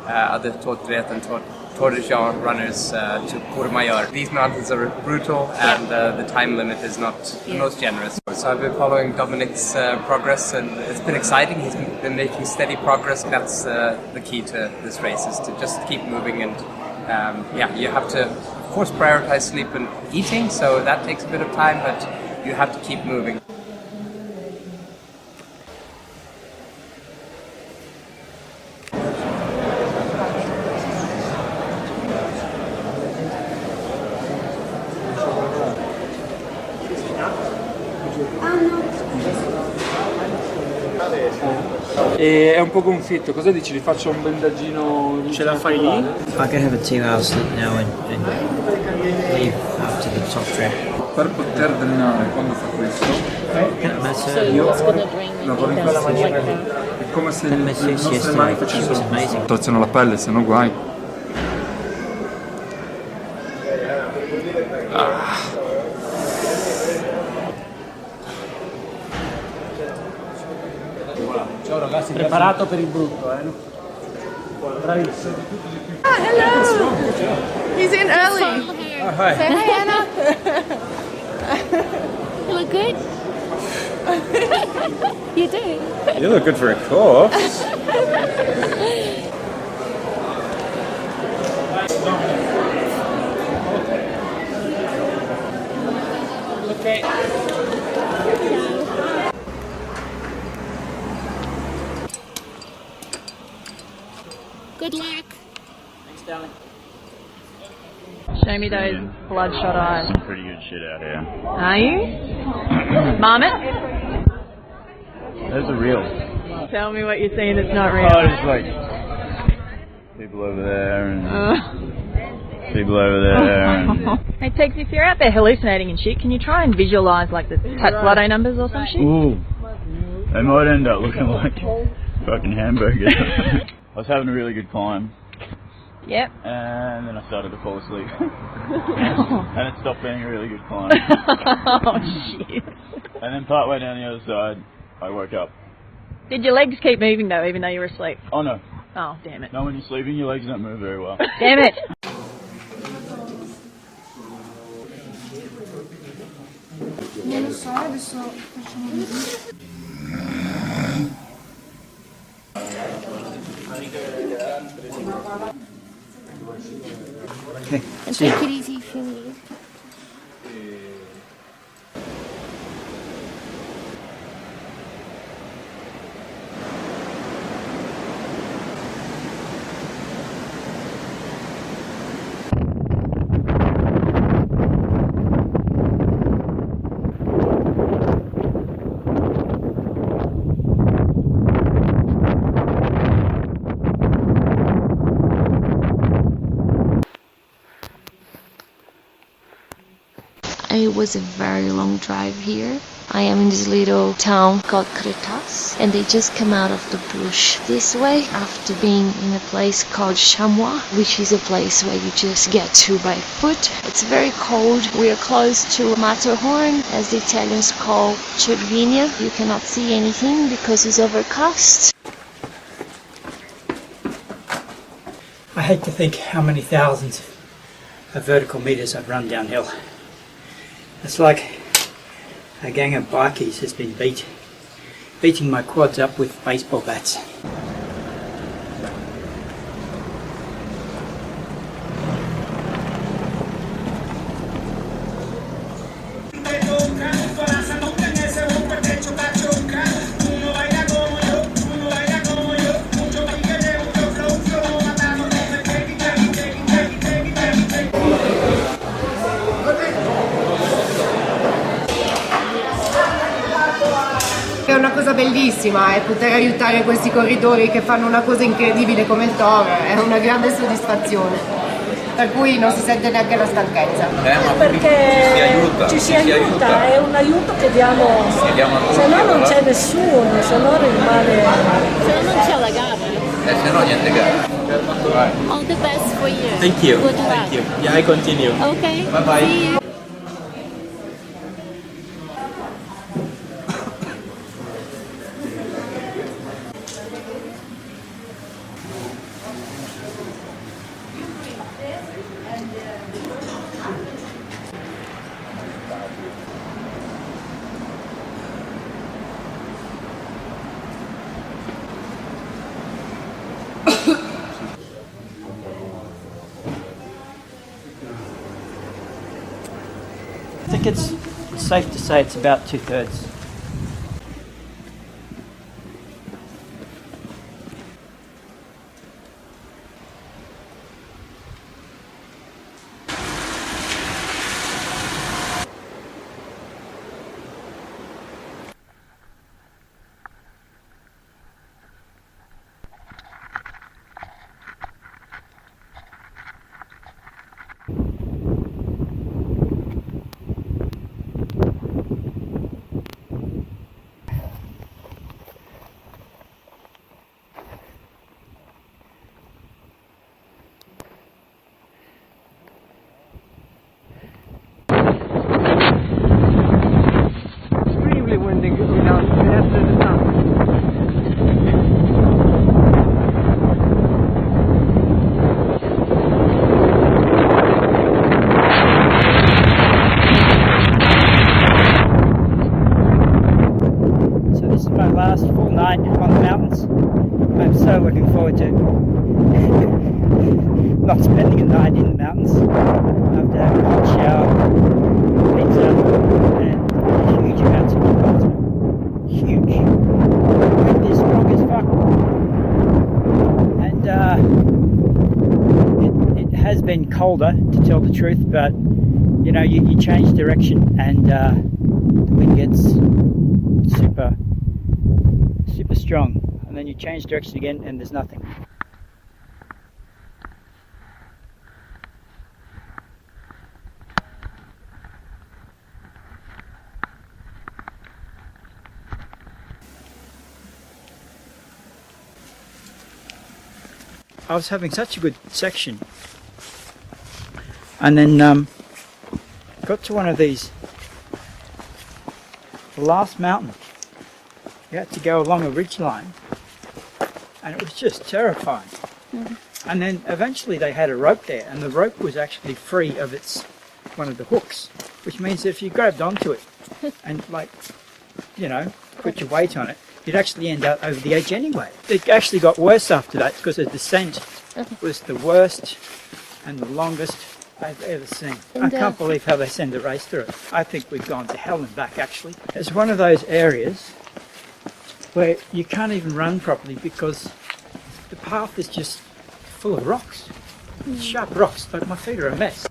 other Tour de Ret and Tour de Jean runners to Courmayeur. These mountains are brutal, and the time limit is not the most generous. So I've been following Dominic's progress, and it's been exciting. He's been making steady progress. That's the key to this race, is to just keep moving. And yeah, you have to, of course, prioritize sleep and eating, so that takes a bit of time, but you have to keep moving. E è un po' gonfietto, cosa dici? Gli faccio un bendagino? Ce la fai lì? I can have a 2 hour sleep now and leave up to the top track. Per poter drenare quando fa questo, io lavoro in questa maniera. È come se le nostre mani facessero trazione alla pelle, se no guai. Ciao ragazzi, preparato per il brutto, Bravissimo. Ah, hello! He's in early. Oh, hi. Say hi, Anna. You look good? You do? You look good for a course. Okay. Good luck. Thanks, darling. Show me those bloodshot eyes. Some pretty good shit out here. Are you? Marmot? Those are real. Tell me what you're seeing that's not real. Oh, there's like people over there and people over there. And Hey Tex, if you're out there hallucinating and shit, can you try and visualise like the Tatsblado numbers or some shit? ooh, they might end up looking like fucking hamburgers. I was having a really good climb. Yep. And then I started to fall asleep. And it stopped being a really good climb. Oh shit. And then part way down the other side, I woke up. Did your legs keep moving though, even though you were asleep? Oh no. Oh, damn it. No, when you're sleeping, your legs don't move very well. Damn it. Non lo so, adesso facciamo così. Okay. And take it easy if you need. It was a very long drive here. I am in this little town called Cretas, and they just come out of the bush this way after being in a place called Chamois, which is a place where you just get to by foot. It's very cold. We are close to Matterhorn, as the Italians call Cervinia. You cannot see anything because it's overcast. I hate to think how many thousands of vertical meters I've run downhill. It's like a gang of bikies has been beating my quads up with baseball bats. È una cosa bellissima, poter aiutare questi corridori che fanno una cosa incredibile come il Tour è una grande soddisfazione, per cui non si sente neanche la stanchezza. Perché ci si aiuta, è un aiuto che diamo, se no non c'è nessuno, se no rimane... Se no non c'è la gara. Se no niente gara. All the best for you. Thank you. Good luck. Thank you. Yeah, I continue. Okay. Bye bye. See you. I think it's safe to say it's about 2/3. Last full night on the mountains. I'm so looking forward to not spending a night in the mountains after having a hot shower, pizza, and huge amounts of water. Huge. The wind is strong as fuck. And it has been colder, to tell the truth, but you know, you change direction and the wind gets super strong, and then you change direction again and there's nothing. I was having such a good section, and then got to one of these, the last mountain. You had to go along a ridge line, and it was just terrifying. And then eventually they had a rope there, and the rope was actually free of one of the hooks, which means that if you grabbed onto it and, like, you know, put your weight on it, you'd actually end up over the edge anyway. It actually got worse after that because the descent was the worst and the longest I've ever seen. I can't believe how they send a race through it. I think we've gone to hell and back, actually. It's one of those areas where you can't even run properly because the path is just full of rocks. Sharp rocks, like my feet are a mess.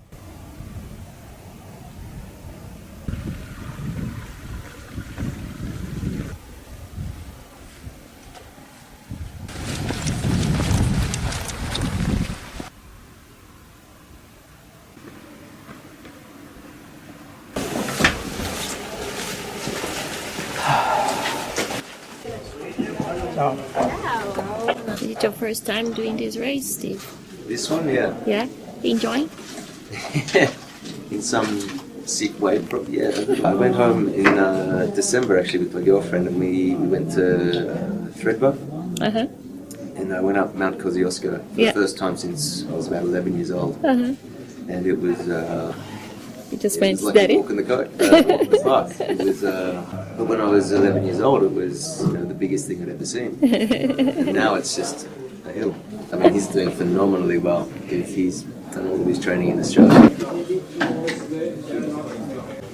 Oh. Is it your first time doing this race, Steve? This one, yeah. Yeah? Enjoying? In some sick way, probably, yeah. I went home in December actually with my girlfriend, and we went to Thredbo. Uh-huh. And I went up Mount Kosciuszko for the first time since I was about 11 years old. Uh-huh. And it was... you just it went was like steady? walking the park. It was, but when I was 11 years old, it was the biggest thing I'd ever seen. And now it's just a hill. I mean, he's doing phenomenally well. He's done all of his training in Australia.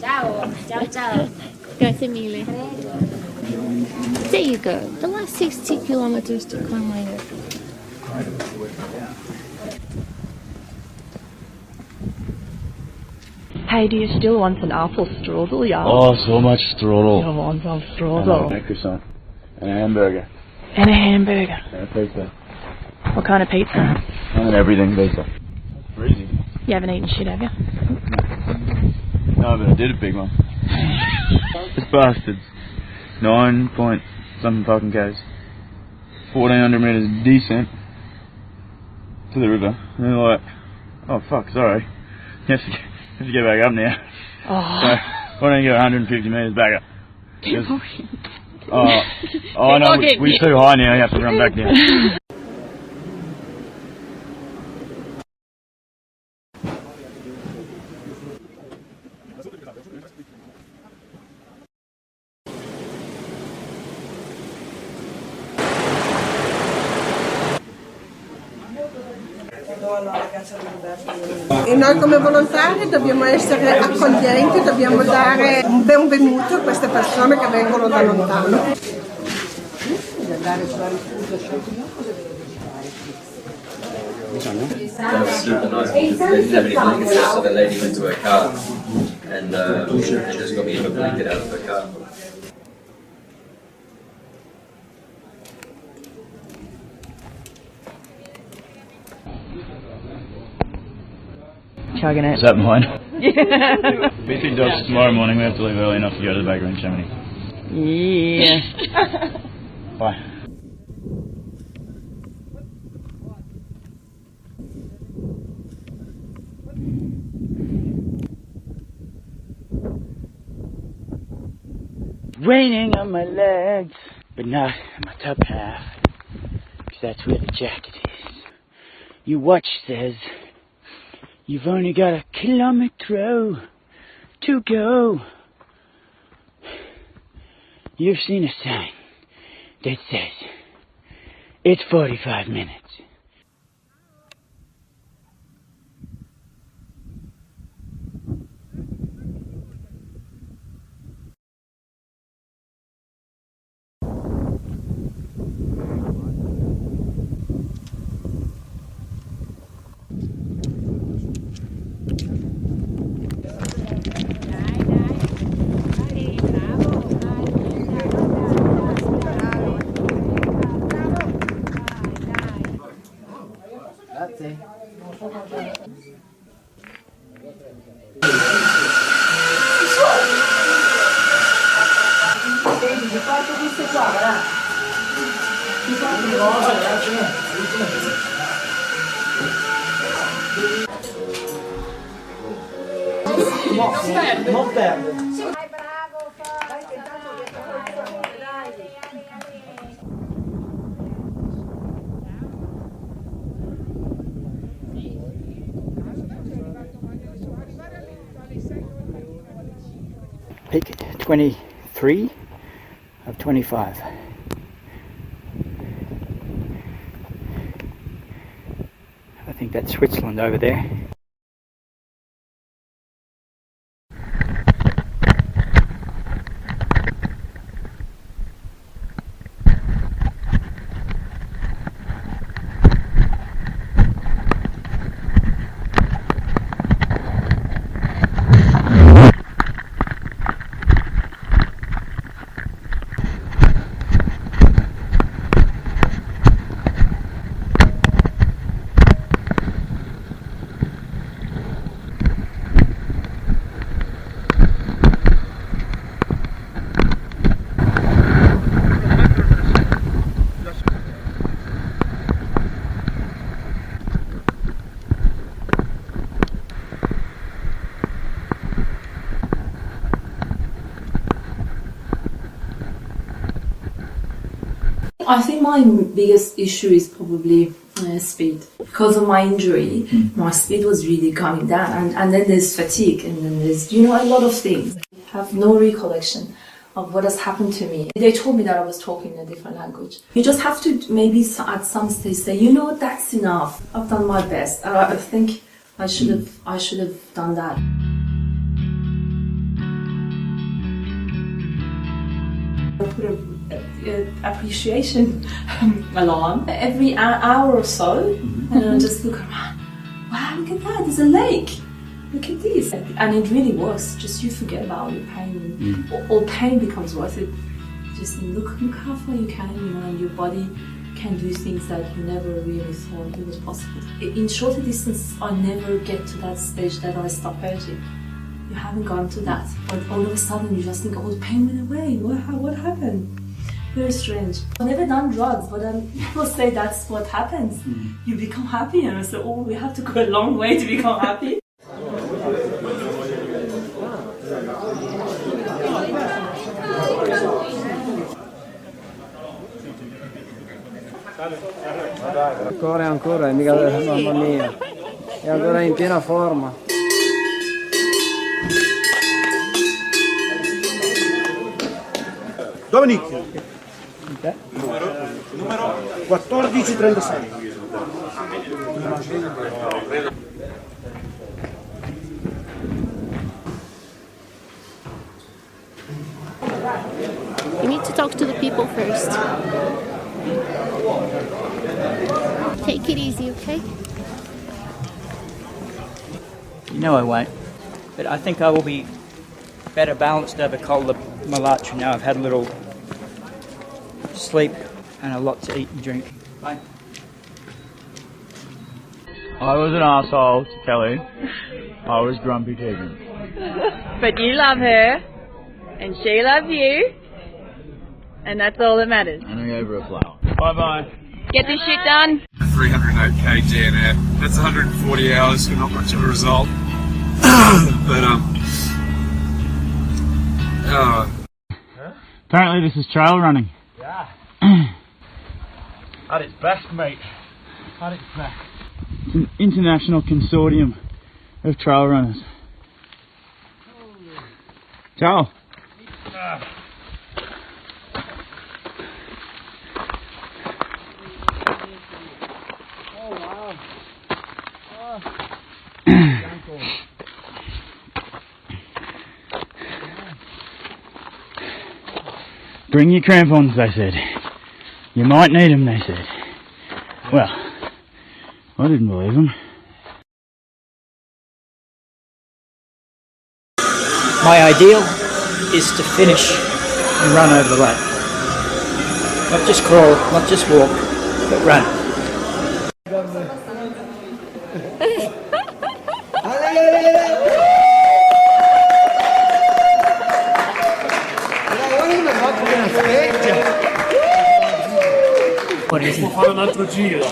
Ciao. Ciao, ciao. Grazie mille. There you go. The last 60 kilometers to Courmayeur. Hey, do you still want an apple strudel, yeah? Oh, so much strudel. You want some And strudel? a croissant. And a hamburger. And a hamburger. And a pizza. What kind of pizza? And everything pizza. Freezing. You haven't eaten shit, have you? No, but I did a big one. This bastard's 9 point something fucking Ks. 1400 metres descent to the river. And they're like, oh fuck, sorry. You have to get back up now. Oh. So, why don't you go 150 metres back up? Oh no, we're too high now, you have to run back down. E noi come volontari dobbiamo essere accoglienti, dobbiamo dare un benvenuto a queste persone che vengono da lontano. That was super nice because they didn't have any blankets, so the lady went to her car and just got me a blanket out of her car. Chugging it. Is that mine? Yeah. BC Dogs tomorrow morning, we have to leave early enough to go to the bakery in Chamonix. Yeah. Bye. Raining on my legs, but not on my top half, because that's where the jacket is. Your watch says you've only got 1 kilometer to go. You've seen a sign that says it's 45 minutes. Ti porto queste qua, guarda. Ti porto le cose, ragazzi. Non perde. Dai, bravo, Peak 23 of 25. I think that's Switzerland over there. I think my biggest issue is probably speed. Because of my injury, my speed was really coming down, and then there's fatigue, and then there's, a lot of things. I have no recollection of what has happened to me. They told me that I was talking in a different language. You just have to maybe at some stage say, that's enough. I've done my best. I think I should have done that. I put a appreciation alarm every hour or so, and I just look around. Wow, look at that! There's a lake. Look at this, and it really works. Just you forget about your pain. All pain becomes worth it. Just look how far you can, and your body can do things that you never really thought it was possible. In shorter distance, I never get to that stage that I stop hurting. You haven't gone to that, but all of a sudden you just think, oh, the pain went away. What happened? Very strange. I've never done drugs, but people say that's what happens. You become happy, and I say, oh, we have to go a long way to become happy. Ancora, mica, mamma mia, è ancora in piena forma. Dominic, numero 1436. You need to talk to the people first. Take it easy, okay? I won't. But I think I will be better balanced over Col de Malatra now. I've had a little sleep and a lot to eat and drink. Bye. I was an asshole to Kelly. I was grumpy Tegan. But you love her, and she loves you, and that's all that matters. And I gave her a flower. Bye-bye. Get this shit done. 308k DNF. That's 140 hours for not much of a result. But apparently this is trail running. Yeah. At its best, mate. At its best. It's an international consortium of trail runners. Ciao. Bring your crampons, they said. You might need them, they said. Well, I didn't believe them. My ideal is to finish and run over the lake. Not just crawl, not just walk, but run. Può fare un altro giro.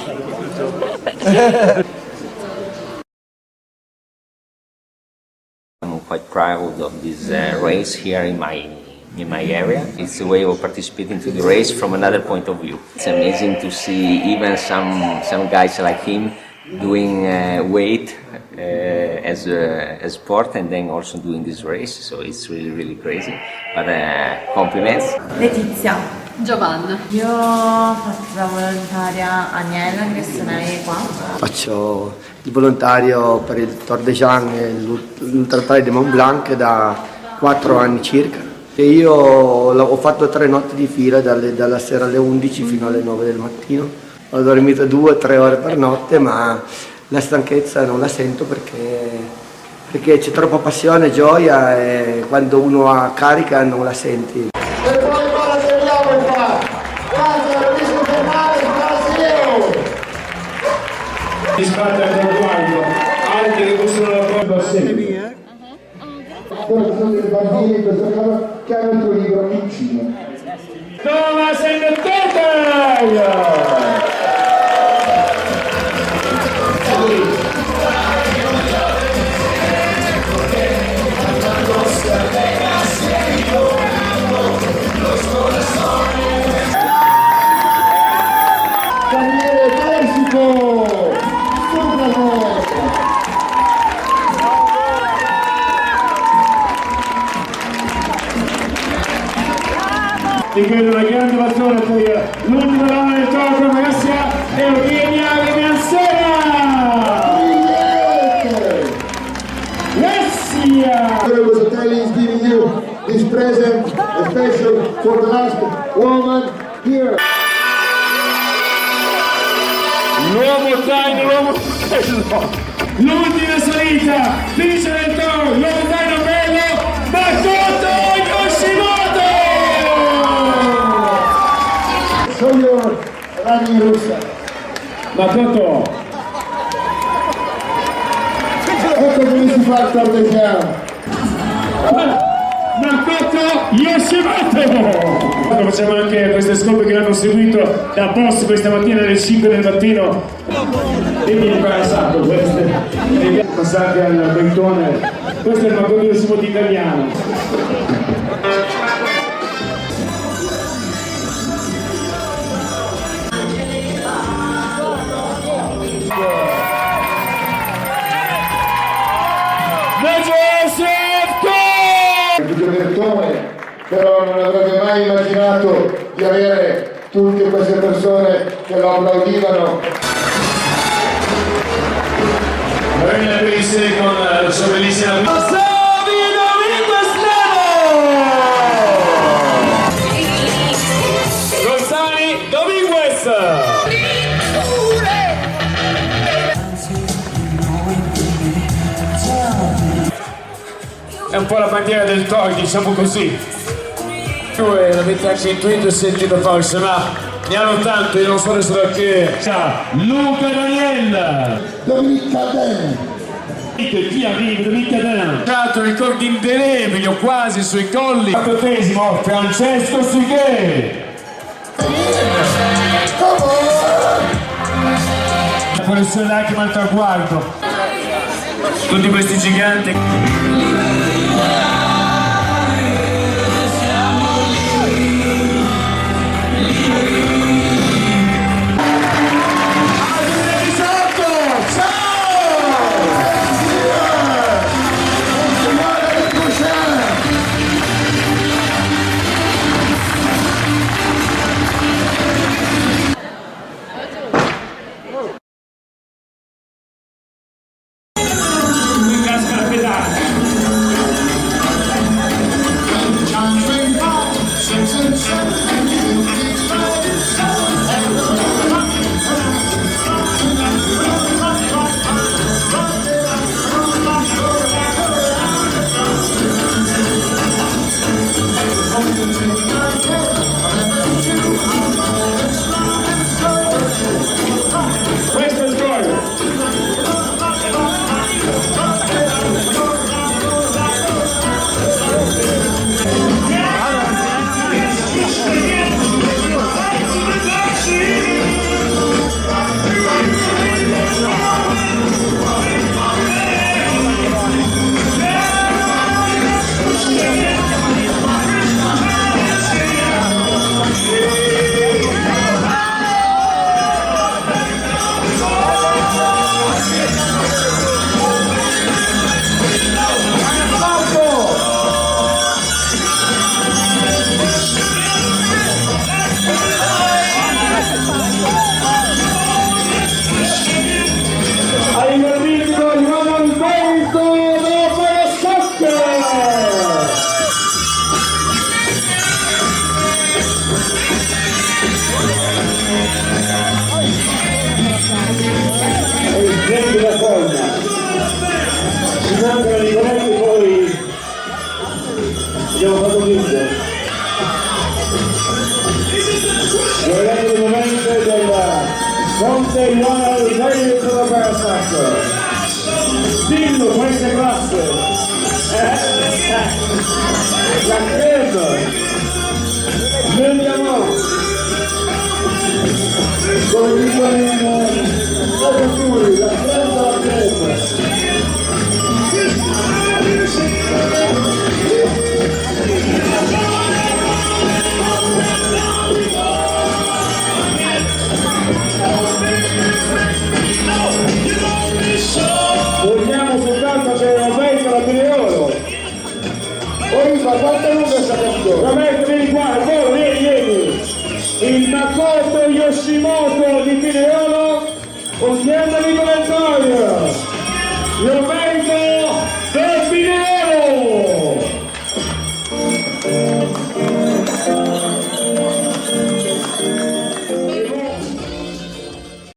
I'm quite proud of this race here in my area. It's a way of participating to the race from another point of view. It's amazing to see even some guys like him doing weight as a sport and then also doing this race. So it's really crazy. But compliments. Letizia. Giovanna. Io faccio la volontaria Agnella, che sono qua. Faccio il volontario per il Tour de Jean e l'Ultra Trail di Mont Blanc da 4 anni circa. E io ho fatto 3 notti di fila dalla sera alle 11 fino alle 9 del mattino. Ho dormito 2-3 ore per notte, ma la stanchezza non la sento perché c'è troppa passione, gioia e quando uno ha carica non la senti. Iscritti al traguardo, anche che possono la propria serie. Sono dei bambini in questo caso che hanno il tuo libro in cima. Thomas and Total! colazione per l'ultima donna del toro, Messia Eugenia Rimansera! Messia! Was a tell is giving you this present, special for the last woman here. L'uomo zaino, l'uomo bello! L'ultima salita, finisce del toro, l'uomo zaino bello, Makoto Yoshimoto! So you're running Russia. Makoto! Ecco come si fa il tordegiano. Makoto Yoshimoto! Facciamo anche queste scope che hanno seguito da boss questa mattina alle 5 del mattino. E mi imbarazzate queste. Passate al bentone. Questo è il Makoto Yoshimoto italiano. Però non avrebbe mai immaginato di avere tutte queste persone che lo applaudivano. Bene, benissimo con la sua bellissima è un po' la bandiera del toro, diciamo così. Voi l'avete anche intuito e sentito forse, ma ne hanno tanto, io non so adesso da che. Luca Daniel! Dominica Den! Chi arriva? Dominica Den! Tratto ricordi indelebili o quasi sui colli. 4° Francesco Sighe! Con le sue lacrime al traguardo. Tutti questi giganti. abbiamo fatto tutto. Guardate il momento del Conte Ioana Riveri con la Parasacco. Dillo, questa classe. La crema. Vediamo. Come dicono in Occulturi, la crema, la crema. Vogliamo soltanto c'è una pentola di oro. Poi ma quanto lunga sta canzone? Vabbè, vieni qua, vieni. il Makoto Yoshimoto di Pinerolo, ottiene il volontario. Your very